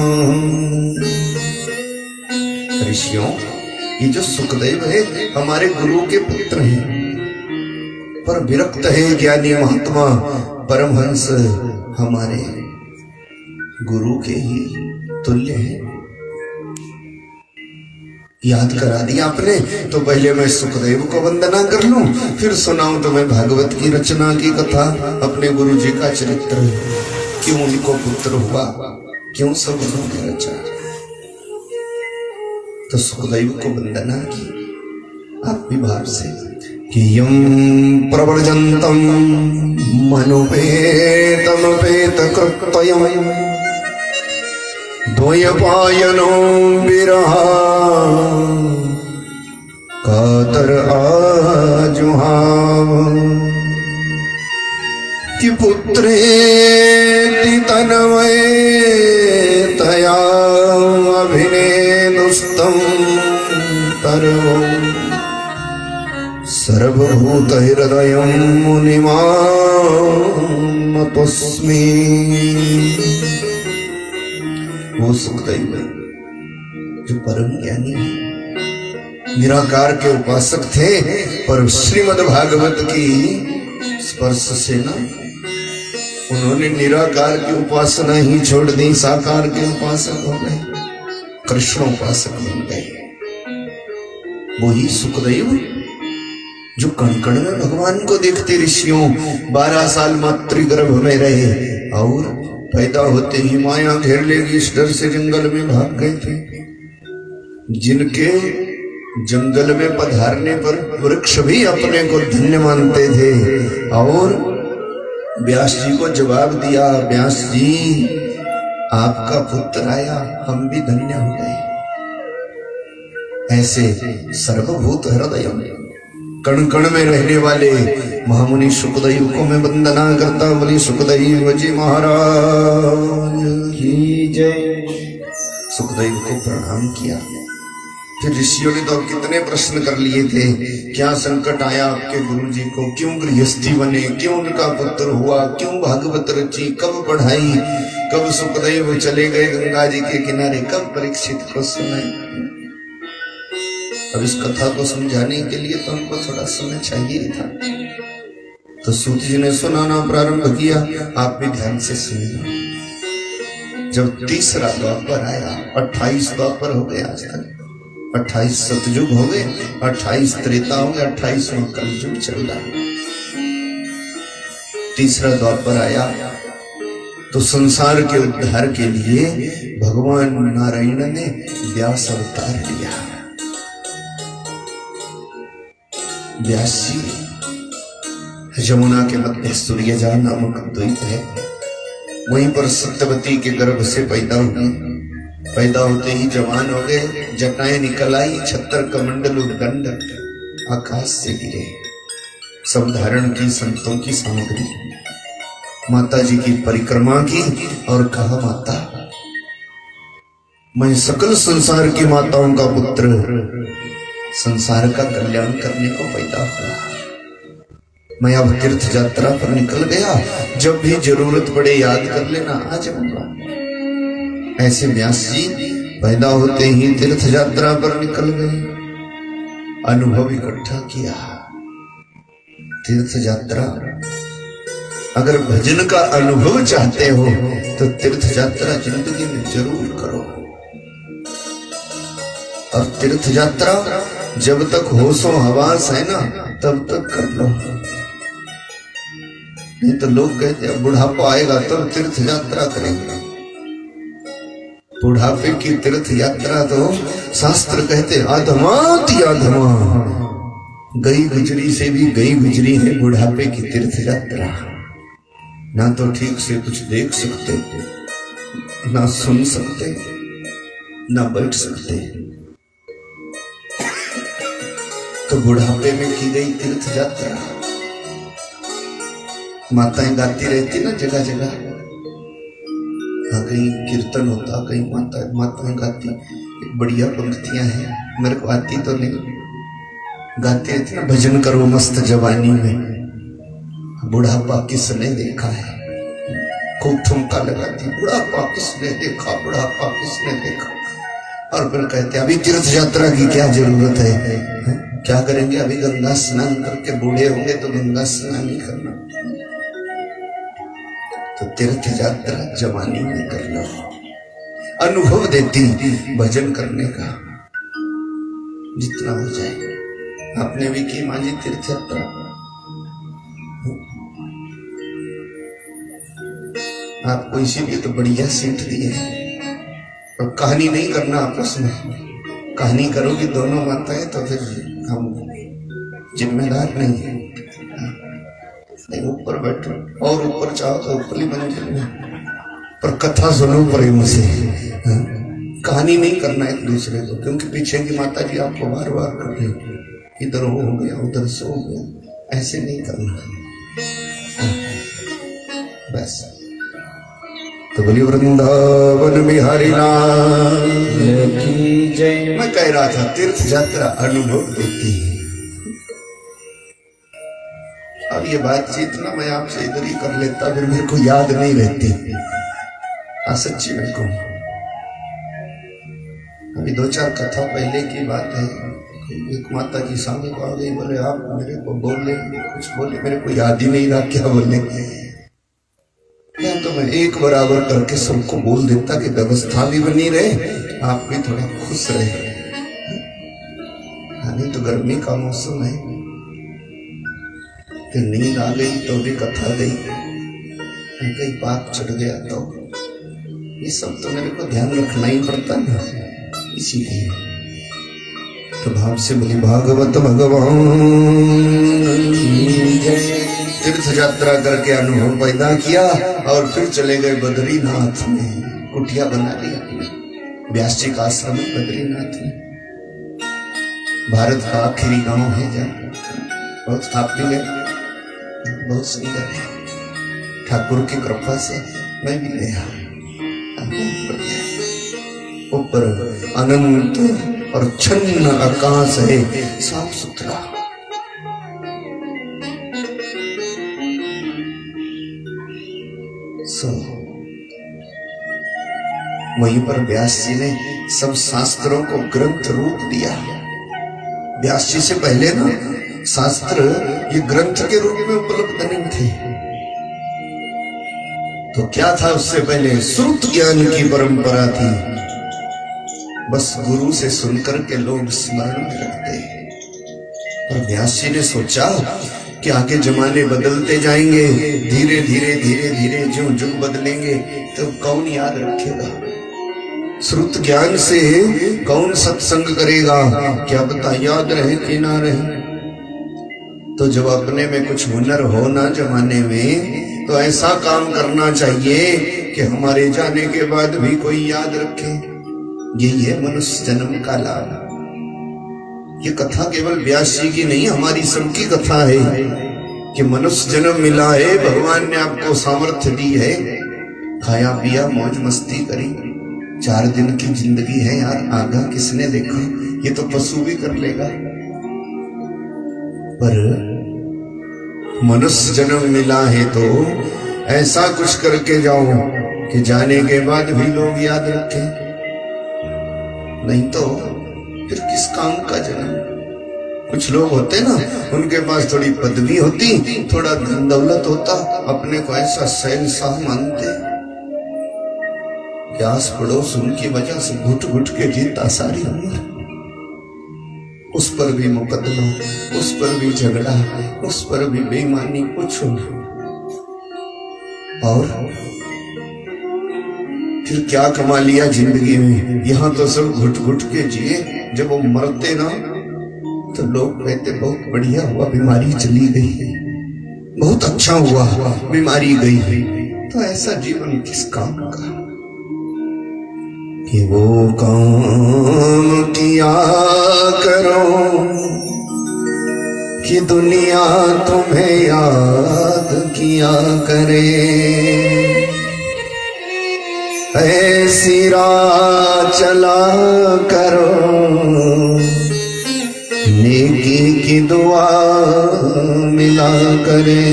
ऋषियों, ये जो सुखदेव है हमारे गुरु के पुत्र हैं, पर विरक्त है, ज्ञानी महात्मा परमहंस हमारे गुरु के ही तुल्य है। याद करा दिया आपने, तो पहले मैं सुखदेव को वंदना कर लूं, फिर सुनाऊं तुम्हें भागवत की रचना की कथा, अपने गुरु जी का चरित्र, क्यों उनको पुत्र हुआ, क्यों सब उन्होंने रचा। तो सुखदेव को वंदना की आप भी भाव से कि यं प्रव्रजन्तं मनुपेतमपेत कृत्यं द्वयपायनो विरह कातर आजुहाव कि पुत्रेति तन्मयतया अभिनेदुस्तं तरो सर्वभूत हृदयं मुनिमानतोऽस्मि। वो सुखदेव जो परम ज्ञानी है, निराकार के उपासक थे, पर श्रीमद् भागवत की स्पर्श से ना उन्होंने निराकार की उपासना ही छोड़ दी, साकार के उपासक हो गए, कृष्ण उपासक बन गए। वही सुखदेव जो कण कण में भगवान को देखते। ऋषियों 12 साल मातृगर्भ में रहे और पैदा होते ही माया घेर लेगी इस डर से जंगल में भाग गए थे। जिनके जंगल में पधारने पर वृक्ष भी अपने को धन्य मानते थे, और व्यास जी को जवाब दिया, व्यास जी आपका पुत्र आया, हम भी धन्य हो गए। ऐसे सर्वभूत हृदय कण कण में रहने वाले महामुनि सुखदेव को मैं वंदना करता। बोली सुखदेव जी महाराज की जय। सुखदेव को प्रणाम किया। फिर ऋषियों ने तो कितने प्रश्न कर लिए थे, क्या संकट आया आपके गुरु जी को, क्यों गृहस्थी बने, क्यों उनका पुत्र हुआ, क्यों भागवत रची, कब पढ़ाई, कब सुखदेव चले गए गंगा जी के किनारे, कब परीक्षित को सुनाई। अब इस कथा को समझाने के लिए तो हमको थोड़ा समय चाहिए था। तो सूत जी ने सुनाना प्रारंभ किया, आप भी ध्यान से सुनिए। जब तीसरा द्वापर आया, 28 द्वापर हो गए आज तक, 28 सतयुग हो गए, 28 त्रेता हो गए, 28वां कलयुग चल रहा है। तीसरा द्वापर आया तो संसार के उद्धार के लिए भगवान नारायण ने व्यास अवतार लिया। व्यास जी यमुना के मध्य सूर्यजा नामक द्वीप है, वहीं पर सत्यवती के गर्भ से पैदा हुए। पैदा होते ही जवान हो गए, जटाएं निकल आई, छत्र कमंडल दंड आकाश से गिरे। सब धारण की संतों की सामग्री, माता जी की परिक्रमा की और कहा, माता मैं सकल संसार की माताओं का पुत्र संसार का कल्याण करने को पैदा हुआ। मैं अब तीर्थ यात्रा पर निकल गया, जब भी जरूरत पड़े याद कर लेना, आ जाऊंगा। ऐसे व्यास जी पैदा होते ही तीर्थ यात्रा पर निकल गए, अनुभव इकट्ठा किया। तीर्थ यात्रा, अगर भजन का अनुभव चाहते हो तो तीर्थ यात्रा जिंदगी में जरूर करो। और तीर्थ यात्रा जब तक होशो हवास है ना तब तक कर लो, नहीं तो लोग कहते हैं बुढ़ापा आएगा तब तीर्थ यात्रा करेंगे। बुढ़ापे की तीर्थ यात्रा तो शास्त्र कहते अधमाति अधमा, गई गुजरी से भी गई गुजरी है बुढ़ापे की तीर्थ यात्रा। ना तो ठीक से कुछ देख सकते, ना सुन सकते, ना बैठ सकते, तो बुढ़ापे में की गई तीर्थ यात्रा। माताएं गाती रहती ना जगह जगह, कहीं कीर्तन होता, कहीं माताएं गाती। एक बढ़िया पंक्तियां हैं, मेरे को आती तो नहीं, गाती रहती ना, भजन करो मस्त जवानी में, बुढ़ापा किसने देखा है। खूब ठुमका लगाती, बुढ़ापा किसने देखा, बुढ़ापा किसने देखा। और फिर कहते अभी तीर्थ यात्रा की क्या जरूरत है, क्या करेंगे, अभी गंगा स्नान करके बूढ़े होंगे तो गंगा स्नान ही करना। तो तीर्थ यात्रा जवानी में कर लो, अनुभव देती भजन करने का जितना हो जाए। आपने भी की मां जी तीर्थ यात्रा, आपको इसीलिए तो बढ़िया सीट दी है। और कहानी नहीं करना आपस में, कहानी करोगी दोनों माताएं तो फिर हम जिम्मेदार नहीं है। नहीं, ऊपर बैठो और ऊपर चाहो तो ऊपरली मंजिल में, पर कथा सुनो प्रेम से। कहानी नहीं करना एक दूसरे को, क्योंकि पीछे की माता जी आपको बार बार कर रही, इधर हो गया उधर सो गया, ऐसे नहीं करना। बस तो बोलिए वृंदावन बिहारी लाल की जय। मैं कह रहा था तीर्थ यात्रा अनुभव देती है। अब ये बातचीत ना मैं आपसे इधर ही कर लेता, फिर मेरे को याद नहीं रहती। हाँ सच्ची मेरे को अभी 2-4 कथा पहले की बात है, एक माता जी सामने को आ गई, बोले आप मेरे को बोले कुछ बोले, मेरे को याद ही नहीं रहा क्या बोले। तो मैं एक बराबर करके सबको बोल देता कि व्यवस्था भी बनी रहे, आप भी थोड़ा खुश रहे। नहीं तो गर्मी का मौसम है, फिर नींद आ गई तो भी कथा गई, कहीं पाप चढ़ गया तो ये सब तो मेरे को ध्यान रखना ही पड़ता ना, इसीलिए तो भाव से बोली भागवत भगवान। तीर्थ यात्रा करके अनुभव पैदा किया और फिर चले गए बद्रीनाथ में, कुटिया बना लिया। व्यास जी का आश्रम बद्रीनाथ में, भारत का आखिरी गांव है जहाँ, बहुत आप भी गए, बहुत सुंदर है। ठाकुर की कृपा से मैं भी गया। ऊपर अनंत और छन्न आकाश है, साफ सुथरा। वहीं पर व्यास जी ने सब शास्त्रों को ग्रंथ रूप दिया। व्यास जी से पहले ना शास्त्र ये ग्रंथ के रूप में उपलब्ध नहीं थे। तो क्या था उससे पहले? श्रुत ज्ञान की परंपरा थी, बस गुरु से सुनकर के लोग स्मरण में रखते। और व्यास जी ने सोचा कि आगे जमाने बदलते जाएंगे, धीरे धीरे धीरे धीरे जो युग बदलेंगे तो कौन याद रखेगा? श्रुत ज्ञान से कौन सत्संग करेगा? क्या पता याद रहे कि ना रहे। तो जब अपने में कुछ हुनर हो ना जमाने में, तो ऐसा काम करना चाहिए कि हमारे जाने के बाद भी कोई याद रखे। यही है मनुष्य जन्म का लाभ। ये कथा केवल व्यास जी की नहीं, हमारी सबकी कथा है कि मनुष्य जन्म मिला है, भगवान ने आपको सामर्थ्य दी है, खाया पिया मौज मस्ती करी। 4 दिन की जिंदगी है यार, आगा किसने देखा? ये तो पशु भी कर लेगा। पर मनुष्य जन्म मिला है तो ऐसा कुछ करके जाओ कि जाने के बाद भी लोग याद रखें, नहीं तो फिर किस काम का जन्म? कुछ लोग होते ना, उनके पास थोड़ी पदवी होती, थोड़ा धन दौलत होता, अपने को ऐसा शहंशाह मानते कि आस पड़ोस उनकी वजह से घुट घुट के जीता सारी उम्र। उस पर भी मुकदमा, उस पर भी झगड़ा, उस पर भी बेईमानी, कुछ नहीं। और फिर क्या कमा लिया जिंदगी में? यहां तो सब घुट घुट के जिए। जब वो मरते ना तो लोग कहते बहुत बढ़िया हुआ बीमारी चली गई, बहुत अच्छा हुआ बीमारी गई। तो ऐसा जीवन किस काम का? कि वो काम किया करो कि दुनिया तुम्हें याद किया करे, ऐसी राह चला करो, नेकी की दुआ मिला करे।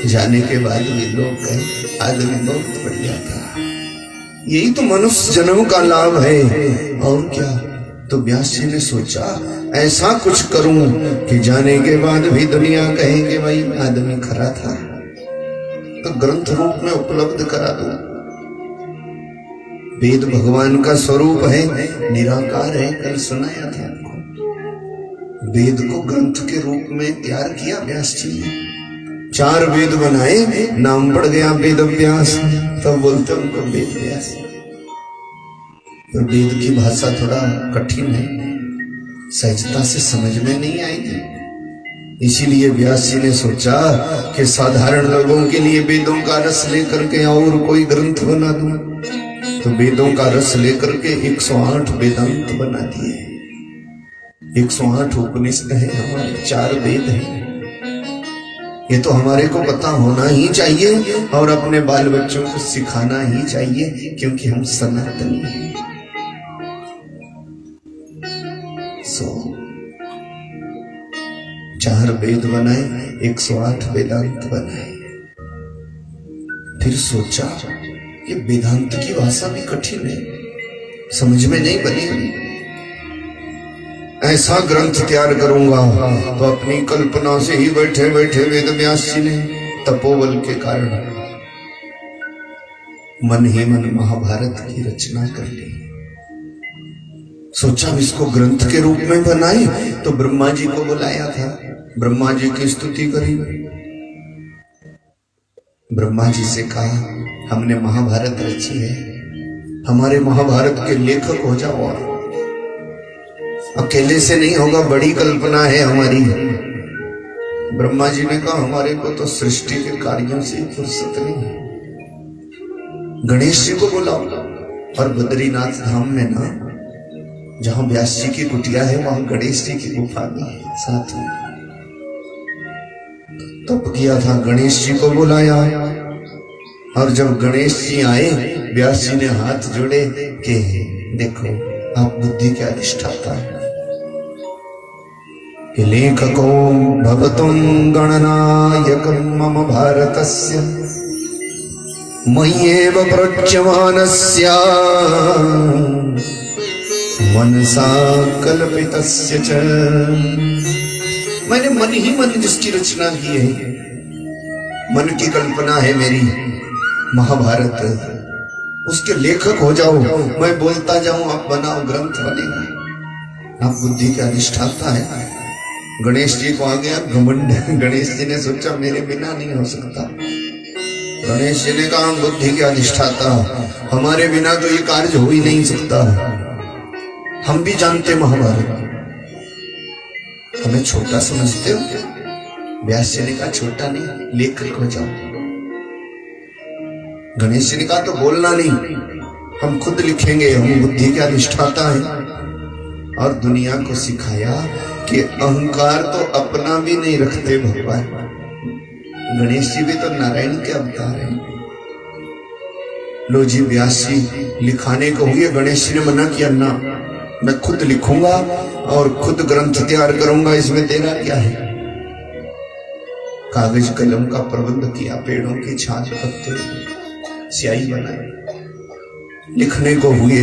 जाने के बाद भी लोग कहें आदमी बहुत बढ़िया था। यही तो मनुष्य जन्म का लाभ है, और क्या? तो व्यास जी ने सोचा ऐसा कुछ करूं कि जाने के बाद भी दुनिया कहे कि भाई आदमी खरा था, तो ग्रंथ रूप में उपलब्ध करा दूं। वेद भगवान का स्वरूप है, निराकार है, कल सुनाया था आपको। वेद को ग्रंथ के रूप में तैयार किया व्यास जी ने। 4 वेद बनाए, नाम पड़ गया वेद व्यास, तब बोलते उनको वेद व्यास। तो वेद की भाषा थोड़ा कठिन है, सहजता से समझ में नहीं आएगी। इसीलिए व्यास जी ने सोचा कि साधारण लोगों के लिए वेदों का रस लेकर के और कोई ग्रंथ बना दूं। तो वेदों का रस लेकर के 108 वेदांत बना दिए। 108 उपनिषद है हमारे, 4 वेद हैं। ये तो हमारे को पता होना ही चाहिए और अपने बाल बच्चों को सिखाना ही चाहिए, क्योंकि हम सनातनी हैं। सो 4 वेद बनाए, 108 वेदांत बनाए। फिर सोचा ये वेदांत की भाषा भी कठिन है, समझ में नहीं बनेगी। ऐसा ग्रंथ तैयार करूंगा। तो अपनी कल्पना से ही बैठे बैठे वेद व्यास जी ने तपोबल के कारण मन ही मन महाभारत की रचना कर ली। सोचा इसको ग्रंथ के रूप में बनाए, तो ब्रह्मा जी को बुलाया था, ब्रह्मा जी की स्तुति करी। ब्रह्मा जी से कहा हमने महाभारत रची है, हमारे महाभारत के लेखक हो जाओ। और अकेले से नहीं होगा, बड़ी कल्पना है हमारी। ब्रह्मा जी ने कहा हमारे को तो सृष्टि के कार्यों से फुर्सत नहीं है, गणेश जी को बुलाओ। और बद्रीनाथ धाम में ना, जहां व्यास जी की कुटिया है, वहां गणेश जी की गुफा भी है साथ में। तप किया था, गणेश जी को बुलाया। और जब गणेश जी आए, व्यास जी ने हाथ जोड़े कि देखो आप बुद्धि के अधिष्ठाता है। कि लेखको भवतुं गणनायकं मम भारतस्य मय्येव प्रच्यमानस्य मनसा कल्पितस्य च। मैंने मन ही मन जिसकी रचना की है, मन की कल्पना है मेरी महाभारत, उसके लेखक हो जाओ, मैं बोलता जाऊं, आप बनाओ, ग्रंथ बनेगा। आप बुद्धि का अधिष्ठाता है। गणेश जी को आ गया घमंड। गणेश जी ने सोचा मेरे बिना नहीं हो सकता। गणेश जी ने कहा हम बुद्धि के अधिष्ठाता, हमारे बिना तो ये कार्य हो ही नहीं सकता। हम भी जानते महाभारत, हमें छोटा समझते हो? व्यास जी ने कहा छोटा नहीं, लेखक हो जाओ। गणेश जी ने कहा तो बोलना नहीं, हम खुद लिखेंगे, हम बुद्धि के अधिष्ठाता हैं। और दुनिया को सिखाया कि अहंकार तो अपना भी नहीं रखते भगवान। गणेश जी भी तो नारायण के अवतार हैं। लो जी व्यास जी लिखाने को हुए, गणेश जी ने मना किया ना, मैं खुद लिखूंगा और खुद ग्रंथ तैयार करूंगा, इसमें तेरा क्या है। कागज कलम का प्रबंध किया, पेड़ों की छाल पत्ते स्याही बनाई, लिखने को हुए।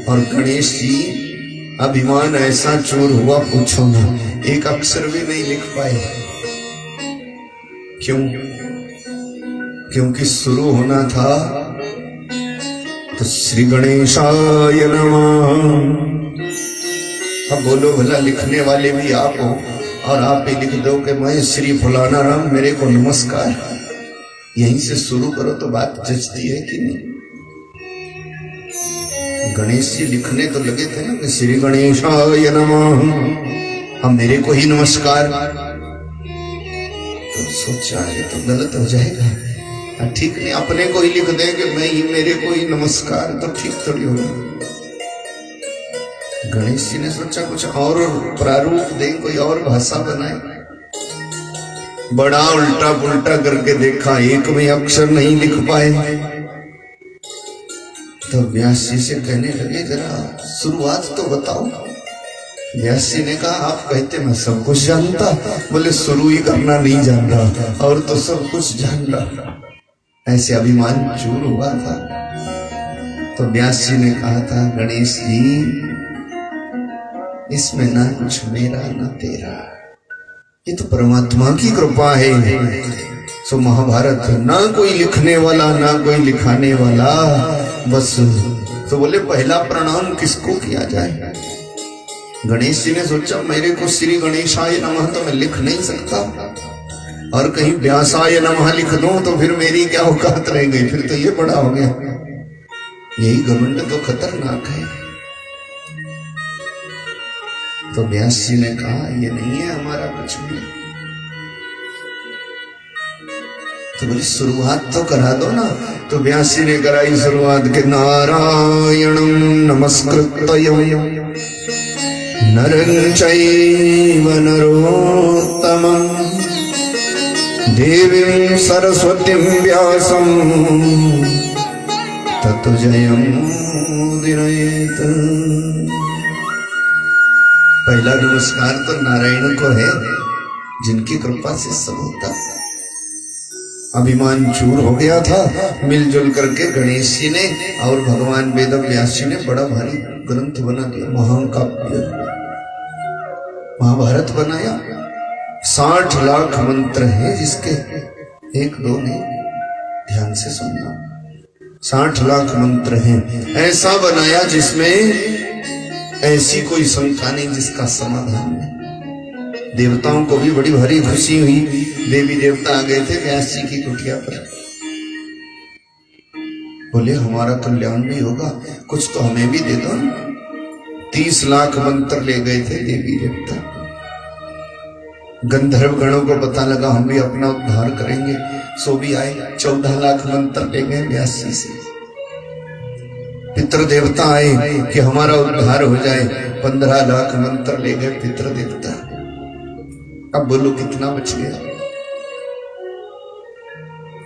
और गणेश जी अभिमान ऐसा चूर हुआ पूछो ना, एक अक्षर भी नहीं लिख पाए। क्यों? क्योंकि शुरू होना था तो श्री गणेशाय नमः। अब बोलो भला लिखने वाले भी आप हो और आप ही लिख दो कि मैं श्री फलाना राम मेरे को नमस्कार। यहीं से शुरू करो तो बात जचती है कि नहीं? गणेश जी लिखने तो लगे थे ना कि श्री गणेशाय नमः, हम मेरे को ही नमस्कार। तो सोचा ये तो गलत हो जाएगा, ठीक नहीं, अपने को ही लिख देंगे मैं ही मेरे को ही नमस्कार, तो ठीक थोड़ी होगा। गणेश जी ने सोचा कुछ और प्रारूप दें, कोई और भाषा बनाए। बड़ा उल्टा पुल्टा करके देखा, एक भी अक्षर नहीं लिख पाए। तो व्यास जी से कहने लगे जरा शुरुआत तो बताओ। व्यास जी ने कहा आप कहते मैं सब कुछ जानता, बोले शुरू ही करना नहीं जानता और तो सब कुछ जान रहा। ऐसे अभिमान चूर हुआ था। तो व्यास जी ने कहा था गणेश जी इसमें ना कुछ मेरा ना तेरा, ये तो परमात्मा की कृपा है। सो महाभारत ना कोई लिखने वाला ना कोई लिखाने वाला, बस। तो बोले पहला प्रणाम किसको किया जाए? गणेश जी ने सोचा मेरे को श्री गणेशाय नमः तो मैं लिख नहीं सकता, और कहीं व्यासाय नमः लिख दूं तो फिर मेरी क्या औकात रह गई, फिर तो ये बड़ा हो गया। यही घमंड तो खतरनाक है। तो व्यास जी ने कहा ये नहीं है हमारा कुछ भी। तो बोले शुरुआत तो करा दो ना। तो व्यास जी ने कराई शुरुआत के नारायणं नमस्कृत्यं नरं चैव नरोत्तमं देवीं सरस्वतीं व्यासं ततो जयमुदीरयेत्। पहला नमस्कार तो नारायण को है जिनकी कृपा से सब होता। अभिमान चूर हो गया था। मिलजुल करके गणेश जी ने और भगवान वेद व्यास जी ने बड़ा भारी ग्रंथ बना दिया, महाकाव्य महाभारत बनाया। 60 लाख मंत्र है जिसके, एक दो नहीं, ध्यान से सुनना। 60 लाख मंत्र हैं। ऐसा बनाया जिसमें ऐसी कोई शंका नहीं जिसका समाधान नहीं। देवताओं को भी बड़ी भारी खुशी हुई। देवी देवता आ गए थे व्यास जी की कुटिया पर, बोले हमारा कल्याण भी होगा, कुछ तो हमें भी दे दो। 30 लाख मंत्र ले गए थे देवी देवता। गंधर्व गणों को पता लगा हम भी अपना उद्धार करेंगे, सो भी आए। 14 लाख मंत्र ले गए व्यास जी से। पितृ देवता आए कि हमारा उद्धार हो जाए, 15 लाख मंत्र ले गए पितृ देवता। अब बोलो कितना बच गया?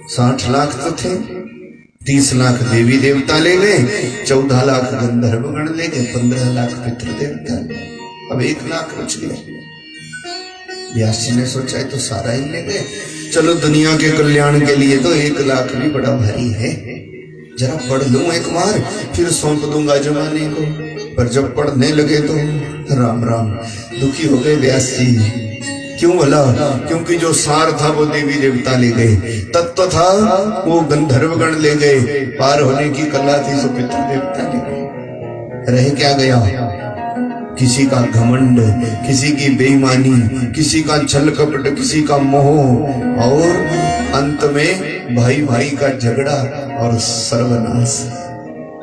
60 लाख तो थे, 30 लाख देवी देवता ले गए, 14 लाख गंधर्व गण ले गए, 15 लाख पितृ देवता। अब 1 लाख बच गए। व्यास जी ने सोचा है तो सारा ही ले गए, चलो दुनिया के कल्याण के लिए तो 1 लाख भी बड़ा भारी है, जरा पढ़ लूं एक बार फिर सौंप दूंगा जमाने को। पर जब पढ़ने लगे तो राम राम, दुखी हो गए व्यास जी। क्यों भला? क्योंकि जो सार था वो देवी देवता ले गए, तत्व था वो गंधर्व गण ले गए, पार होने की कला थी सो पितृ देवता ले गए। रह क्या गया? किसी का घमंड, किसी की बेईमानी, किसी का छल कपट, किसी का मोह, और अंत में भाई भाई का झगड़ा और सर्वनाश।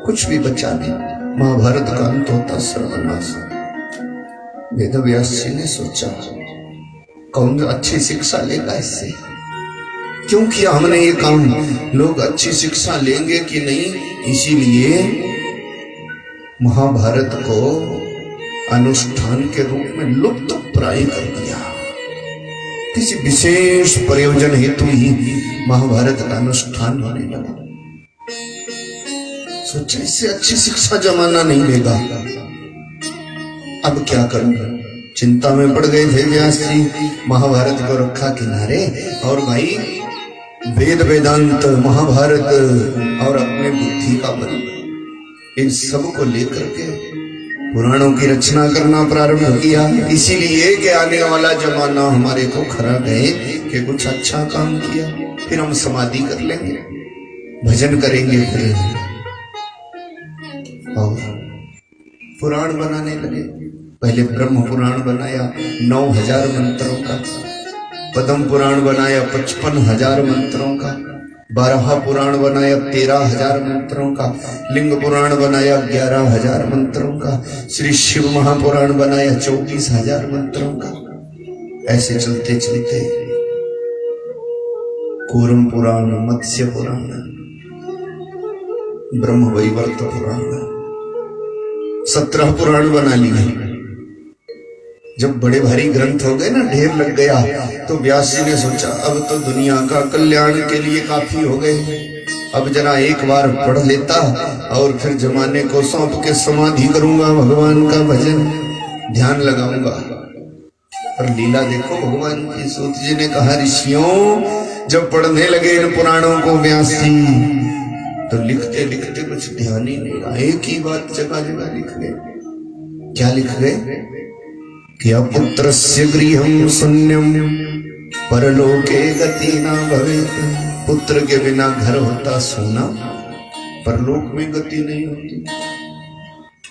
कुछ भी बचा नहीं, महाभारत का अंत होता सर्वनाश। वेद व्यास जी ने सोचा कौन अच्छी शिक्षा लेगा इससे, क्यों किया हमने ये काम, लोग अच्छी शिक्षा लेंगे कि नहीं, इसीलिए महाभारत को अनुष्ठान के रूप में लुप्त प्राय कर दिया। किसी विशेष प्रयोजन हेतु ही महाभारत का अनुष्ठान होने लगा। सोचा इससे अच्छी शिक्षा जमाना नहीं लेगा, अब क्या करूं। चिंता में पड़ गए थे व्यास जी, महाभारत को रखा किनारे और भाई वेद वेदांत महाभारत और अपने बुद्धि का बल, इन सब को लेकर के पुराणों की रचना करना प्रारंभ किया। इसीलिए कि आने वाला जमाना हमारे को खरा गए कि कुछ अच्छा काम किया, फिर हम समाधि कर लेंगे, भजन करेंगे, फिर और पुराण बनाने लगे। पहले ब्रह्म पुराण बनाया 9000 मंत्रों का, पद्म पुराण बनाया 55,000 मंत्रों का, 12 पुराण बनाया 13,000 मंत्रों का, लिंग पुराण बनाया 11,000 मंत्रों का, श्री शिव महापुराण बनाया 24,000 मंत्रों का। ऐसे चलते चलते कूर्म पुराण, मत्स्य पुराण, ब्रह्म वैवर्त पुराण, 17 पुराण बना लिए। जब बड़े भारी ग्रंथ हो गए ना, ढेर लग गया, तो व्यास जी ने सोचा अब तो दुनिया का कल्याण के लिए काफी हो गए, अब जरा एक बार पढ़ लेता और फिर जमाने को सौंप के समाधि करूंगा, भगवान का भजन ध्यान लगाऊंगा। पर लीला देखो भगवान की। सूत जी ने कहा ऋषियों जब पढ़ने लगे इन पुराणों को व्यास जी, तो लिखते लिखते कुछ ध्यान ही नहीं रहा, एक ही बात जगह जगह लिख गए। क्या लिख गए कि अपुत्रस्य गृहं शून्यं परलोके गति न भवेत्। पुत्र के बिना घर होता सोना, परलोक में गति नहीं होती।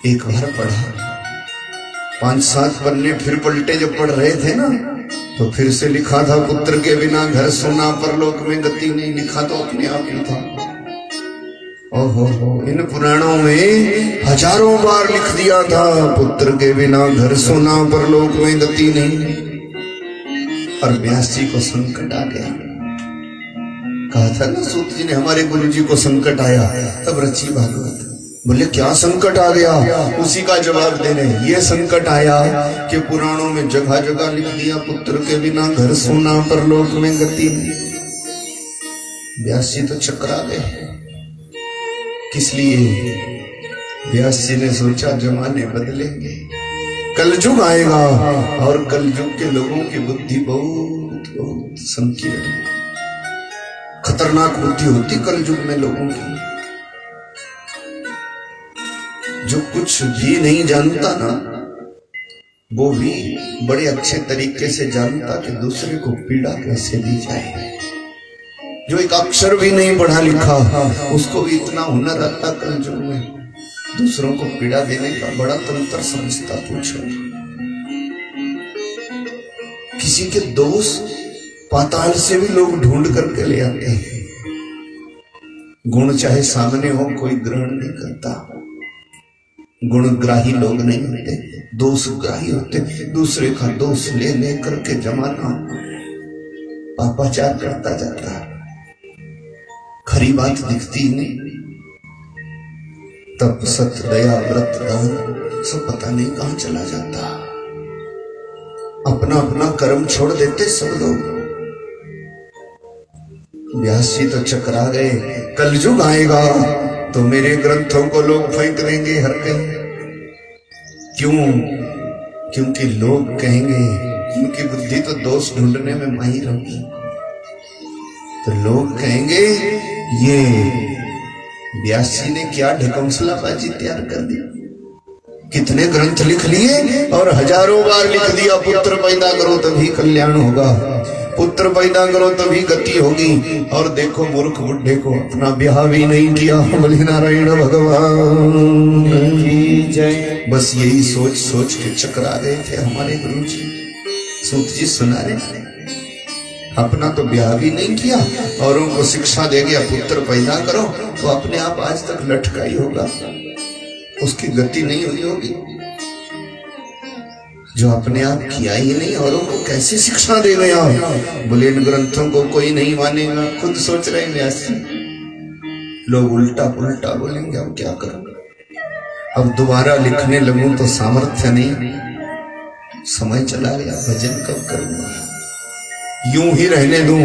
एक बार पढ़ा, 5-7 पन्ने फिर पलटे, जब पढ़ रहे थे ना तो फिर से लिखा था पुत्र के बिना घर सोना, परलोक में गति नहीं, लिखा तो अपने आप ही था। ओहो, इन पुराणों में हजारों बार लिख दिया था पुत्र के बिना घर सोना, परलोक में गति नहीं। और व्यास जी को संकट आ गया। कहा था ना सूत जी ने, हमारे गुरु जी को संकट आया, तब रची भागवत। बोले क्या संकट आ गया, उसी का जवाब देने। ये संकट आया कि पुराणों में जगह जगह लिख दिया पुत्र के बिना घर सोना, परलोक में गति नहीं। व्यास जी तो चकरा गए। किस लिए? व्यास जी ने सोचा जमाने बदलेंगे, कलयुग आएगा और कलयुग के लोगों की बुद्धि बहुत बहुत संकीर्ण, खतरनाक बुद्धि होती कलयुग में लोगों की। जो कुछ भी नहीं जानता ना, वो भी बड़े अच्छे तरीके से जानता कि दूसरे को पीड़ा कैसे दी जाए। जो एक अक्षर भी नहीं पढ़ा लिखा, उसको भी इतना हुनर आता कलयुग में, दूसरों को पीड़ा देने का बड़ा तंत्र समझता। पूछो किसी के दोष पाताल से भी लोग ढूंढ करके ले आते हैं। गुण चाहे सामने हो, कोई ग्रहण नहीं करता। गुणग्राही लोग नहीं होते, दोषग्राही होते। दूसरे का दोष ले ले करके जमाना पापाचार करता जाता है, खरी बात दिखती नहीं। तप सत दया व्रत दान सब पता नहीं कहां चला जाता। अपना अपना कर्म छोड़ देते सब लोग। व्यास जी तो चकरा गए, कलयुग आएगा तो मेरे ग्रंथों को लोग फेंक देंगे हर कहीं। क्यों? क्योंकि लोग कहेंगे उनकी बुद्धि तो दोष ढूंढने में माहिर होगी। तो लोग कहेंगे ये व्यास जी ने क्या ढकमसलाबाजी तैयार कर दी, कितने ग्रंथ लिख लिए और हजारों बार लिख दिया पुत्र पैदा करो तभी कल्याण होगा, पुत्र पैदा करो तभी गति होगी। और देखो मूर्ख बुढ़े को अपना ब्याह भी नहीं किया। बोले नारायण भगवान की जय। बस यही सोच सोच के चकरा रहे थे हमारे गुरु जी। सूत जी सुना रहे, अपना तो ब्याह भी नहीं किया, औरों को शिक्षा दे गया पुत्र पैदा करो, तो अपने आप आज तक लटका ही होगा, उसकी गति नहीं हुई होगी। जो अपने आप किया ही नहीं, औरों को कैसे शिक्षा दे गया। बोले इन ग्रंथों को कोई नहीं मानेगा। खुद सोच रहे हैं व्यास जी, लोग उल्टा पुल्टा बोलेंगे, अब क्या करूंगा, अब दोबारा लिखने लगूं तो सामर्थ्य नहीं, समय चला गया, भजन कब करूंगा, यूं ही रहने दूं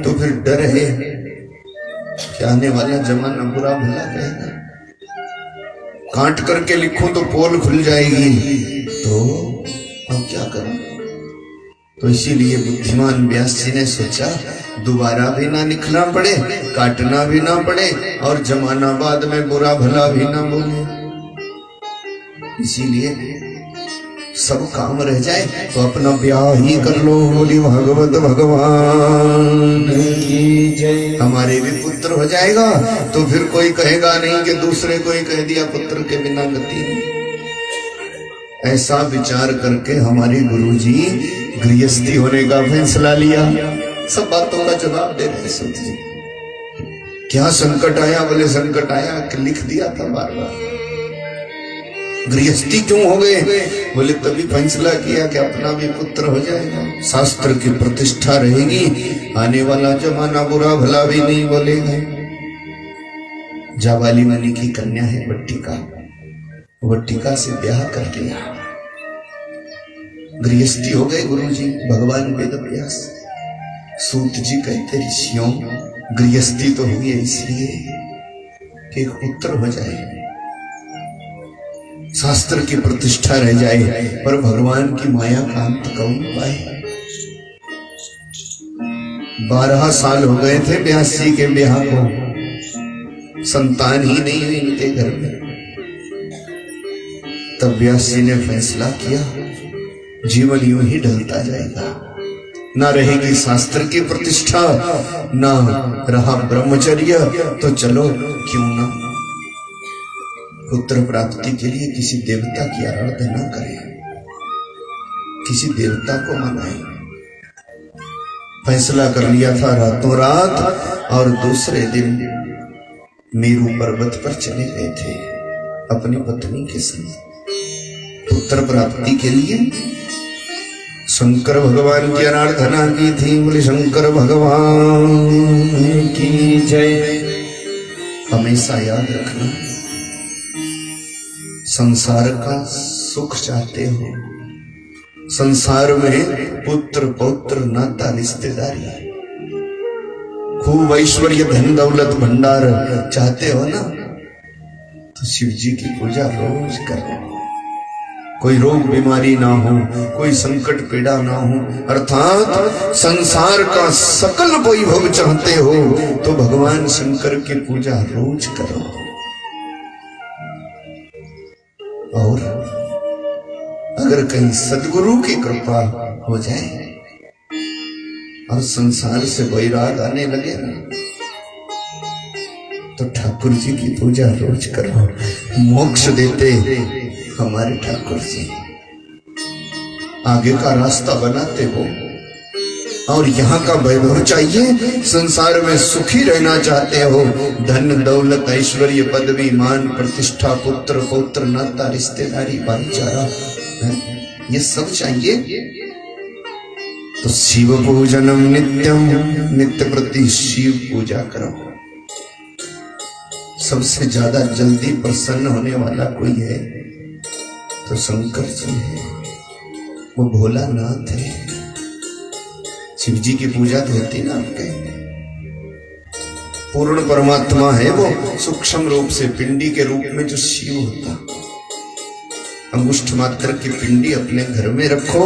तो फिर डर है कि आने वाला जमाना बुरा भला कहेगा, काट करके लिखूं तो पोल खुल जाएगी, तो अब क्या करूं। तो इसीलिए बुद्धिमान व्यास जी ने सोचा दोबारा भी ना लिखना पड़े, काटना भी ना पड़े, और जमाना बाद में बुरा भला भी ना बोले, इसीलिए सब काम रह जाए तो अपना ब्याह ही कर लो। बोली भागवत भगवान की जय। हमारे भी पुत्र हो जाएगा तो फिर कोई कहेगा नहीं कि दूसरे को ही कह दिया पुत्र के बिना गति नहीं। ऐसा विचार करके हमारे गुरुजी गृहस्थी होने का फैसला लिया। सब बातों का जवाब दे रहे सूत जी। क्या संकट आया? बोले संकट आया कि लिख दिया था बार बार। गृहस्थी क्यों हो गए? बोले तभी फैसला किया कि अपना भी पुत्र हो जाएगा, शास्त्र की प्रतिष्ठा रहेगी, आने वाला जमाना बुरा भला भी नहीं बोलेगा। जाबाली मुनि की कन्या है बट्टिका, बट्टिका से ब्याह कर लिया, गृहस्थी हो गए गुरुजी। भगवान वेद व्यास सूत जी कहते ऋषियों गृहस्थी तो हुई है इसलिए कि एक पुत्र हो जाए, शास्त्र की प्रतिष्ठा रह जाए, पर भगवान की माया का अंत कौन पाए। 12 साल हो गए थे व्यास जी के ब्याह को, संतान ही नहीं हुई इनके घर में। तब व्यास जी ने फैसला किया जीवन यूं ही ढलता जाएगा, ना रहेगी शास्त्र की प्रतिष्ठा, ना रहा ब्रह्मचर्य, तो चलो क्यों ना पुत्र प्राप्ति के लिए किसी देवता की आराधना करें, किसी देवता को मनाएं। फैसला कर लिया था रातों रात, और दूसरे दिन मेरू पर्वत पर चले गए थे अपनी पत्नी के संग पुत्र प्राप्ति के लिए। शंकर भगवान की आराधना की थी। बोले शंकर भगवान की जय। हमेशा याद रखना, संसार का सुख चाहते हो, संसार में पुत्र पौत्र नाता रिश्तेदारी, खूब ऐश्वर्य धन दौलत भंडार चाहते हो ना, तो शिव जी की पूजा रोज करो। कोई रोग बीमारी ना हो, कोई संकट पीड़ा ना हो, अर्थात संसार का सकल वैभव चाहते हो तो भगवान शंकर की पूजा रोज करो। और अगर कहीं सदगुरु की कृपा हो जाए और संसार से वैराग आने लगे ना, तो ठाकुर जी की पूजा रोज करो। मोक्ष देते हमारे ठाकुर जी, आगे का रास्ता बनाते हो, और यहाँ का वैभव चाहिए, संसार में सुखी रहना चाहते हो, धन दौलत ऐश्वर्य पदवी मान प्रतिष्ठा पुत्र पौत्र नाता रिश्तेदारी भाईचारा, ये सब चाहिए, तो शिव पूजनम नित्यम, नित्य प्रति शिव पूजा करो। सबसे ज्यादा जल्दी प्रसन्न होने वाला कोई है तो शंकर जी है, वो भोलानाथ है। शिव जी की पूजा तो होती ना आपके, पूर्ण परमात्मा है वो, सूक्ष्म रूप से पिंडी के रूप में जो शिव होता। अंगुष्ठ मात्र की पिंडी अपने घर में रखो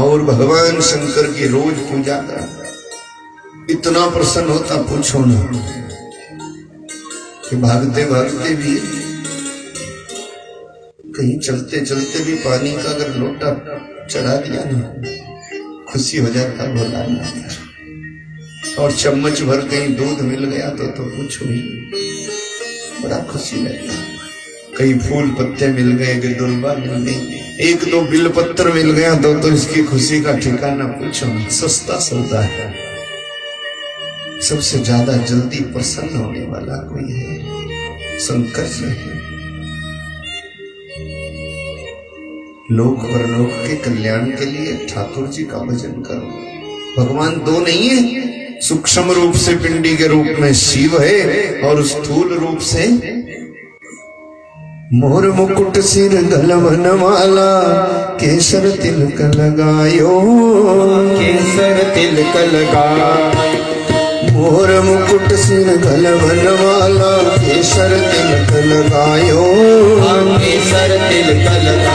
और भगवान शंकर की रोज पूजा करो। इतना प्रसन्न होता पूछो ना, कि भागते भागते भी, कहीं चलते चलते भी पानी का अगर लोटा चढ़ा दिया ना, खुशी हो जाता भोलानाथ। और चम्मच भर कहीं दूध मिल गया तो पूछो ही, बड़ा खुशी लगता। कई फूल पत्ते मिल गए, गिरदुल्बा मिल गई, एक दो बिल पत्र मिल गया तो इसकी खुशी का ठिकाना पूछो। सस्ता सौदा है। सबसे ज्यादा जल्दी प्रसन्न होने वाला कोई है, शंकर जी है। लोक परलोक के कल्याण के लिए ठाकुर जी का भजन करो। भगवान दो नहीं है, सूक्ष्म रूप से पिंडी के रूप में शिव है और स्थूल रूप से मोर मुकुट सिर गलवन वाला, केसर तिलक लगायो, केसर तिलक लगा। मोर मुकुट सिर गलवन वाला, केसर तिलक लगायो, केसर तिलक लगा।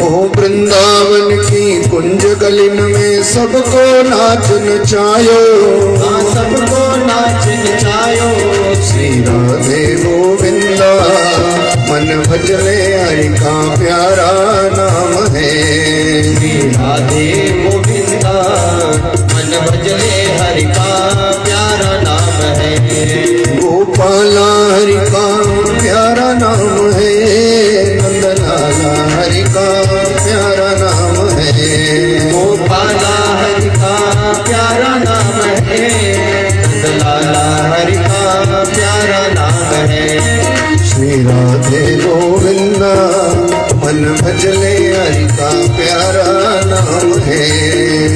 ओ वृंदावन की कुंज गलिन में सबको नाच नचायो, सबको नाच नचायो। श्री राधे गोविंदा मन भजले हरि का प्यारा नाम है। श्री राधे गोविंदा मन भजले हरि का प्यारा नाम है। गोपाला हरि का प्यारा नाम है, नंदलाला हरि का प्यारा नाम है। गोपाला हरि का प्यारा नाम है, नंदलाला हरि का प्यारा नाम है। श्री राधे गोविंदा मन भजले हरि का प्यारा नाम है।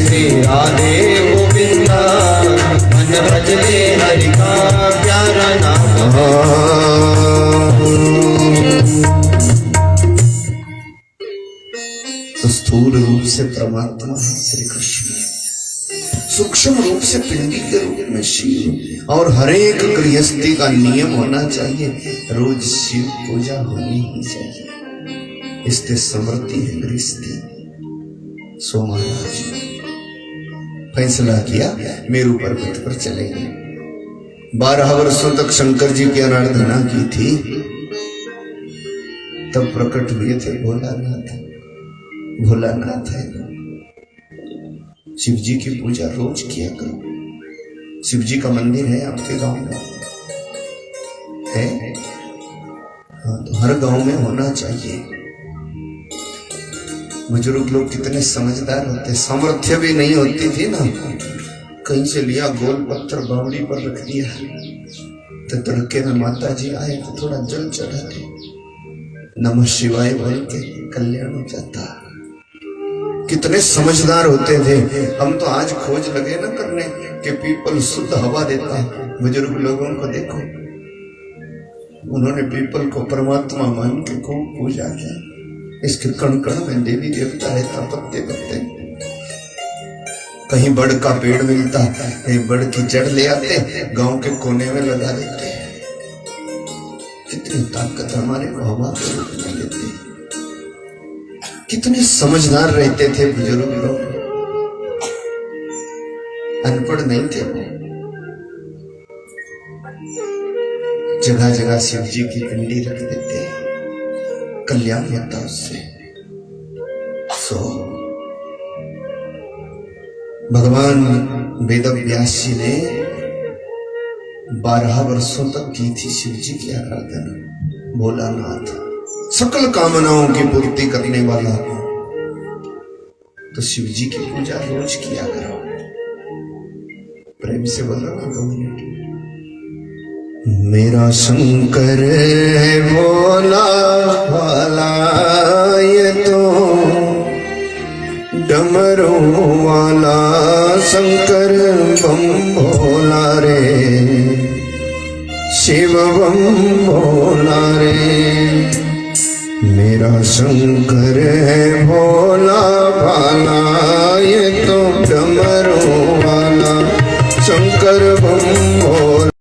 श्री राधे गोविंदा मन भजले हरि का प्यारा नाम है। तो स्थूल रूप से परमात्मा है श्री कृष्ण, सूक्ष्म रूप से पिंडी के रूप में शिव। और हर एक गृहस्थी का नियम होना चाहिए, रोज शिव पूजा होनी ही चाहिए। इससे समृद्धि है गृहस्थी। सो महाराज फैसला किया मेरु पर्वत पर चलेंगे। 12 वर्षों तक शंकर जी की आराधना की थी, तब प्रकट हुए थे भोलानाथ। भोलानाथ है, शिव जी की पूजा रोज किया करो। शिव जी का मंदिर है आपके गांव में है? हाँ, तो हर गांव में होना चाहिए। बुजुर्ग लोग कितने समझदार होते, सामर्थ्य भी नहीं होती थी ना, कहीं से लिया गोल पत्थर बावड़ी पर रख दिया, तो तड़के में माता जी आए तो थोड़ा जल चढ़ा दे, नमः शिवाय बोल के कल्याण हो जाता। कितने समझदार होते थे। हम तो आज खोज लगे ना करने कि पीपल शुद्ध हवा देता है। बुजुर्ग लोगों को देखो, उन्होंने पीपल को परमात्मा मान के खूब पूजा किया। इसके कण कण में देवी देवता रहता, पत्ते पत्ते। कहीं बड़ का पेड़ मिलता, कहीं बड़ की जड़ ले आते, गांव के कोने में लगा देते। कितनी ताकत हमारे को हवा के रूप में देते। कितने समझदार रहते थे बुजुर्ग लोग, अनपढ़ नहीं थे। जगह जगह शिव जी की पिंडी रख देते, कल्याण होता उससे। सो भगवान वेदव्यास जी ने 12 वर्षों तक की थी शिव जी की आराधना। भोलानाथ सकल कामनाओं की पूर्ति करने वाला, तो शिव जी की पूजा रोज किया करो। प्रेम से बोलो ना 2 मिनट। मेरा शंकर है भोला भाला, ये तो डमरू वाला शंकर बम भोला रे, शिव बम भोला रे। मेरा शंकर है भोला भाला, ये तो डमरू वाला शंकर बम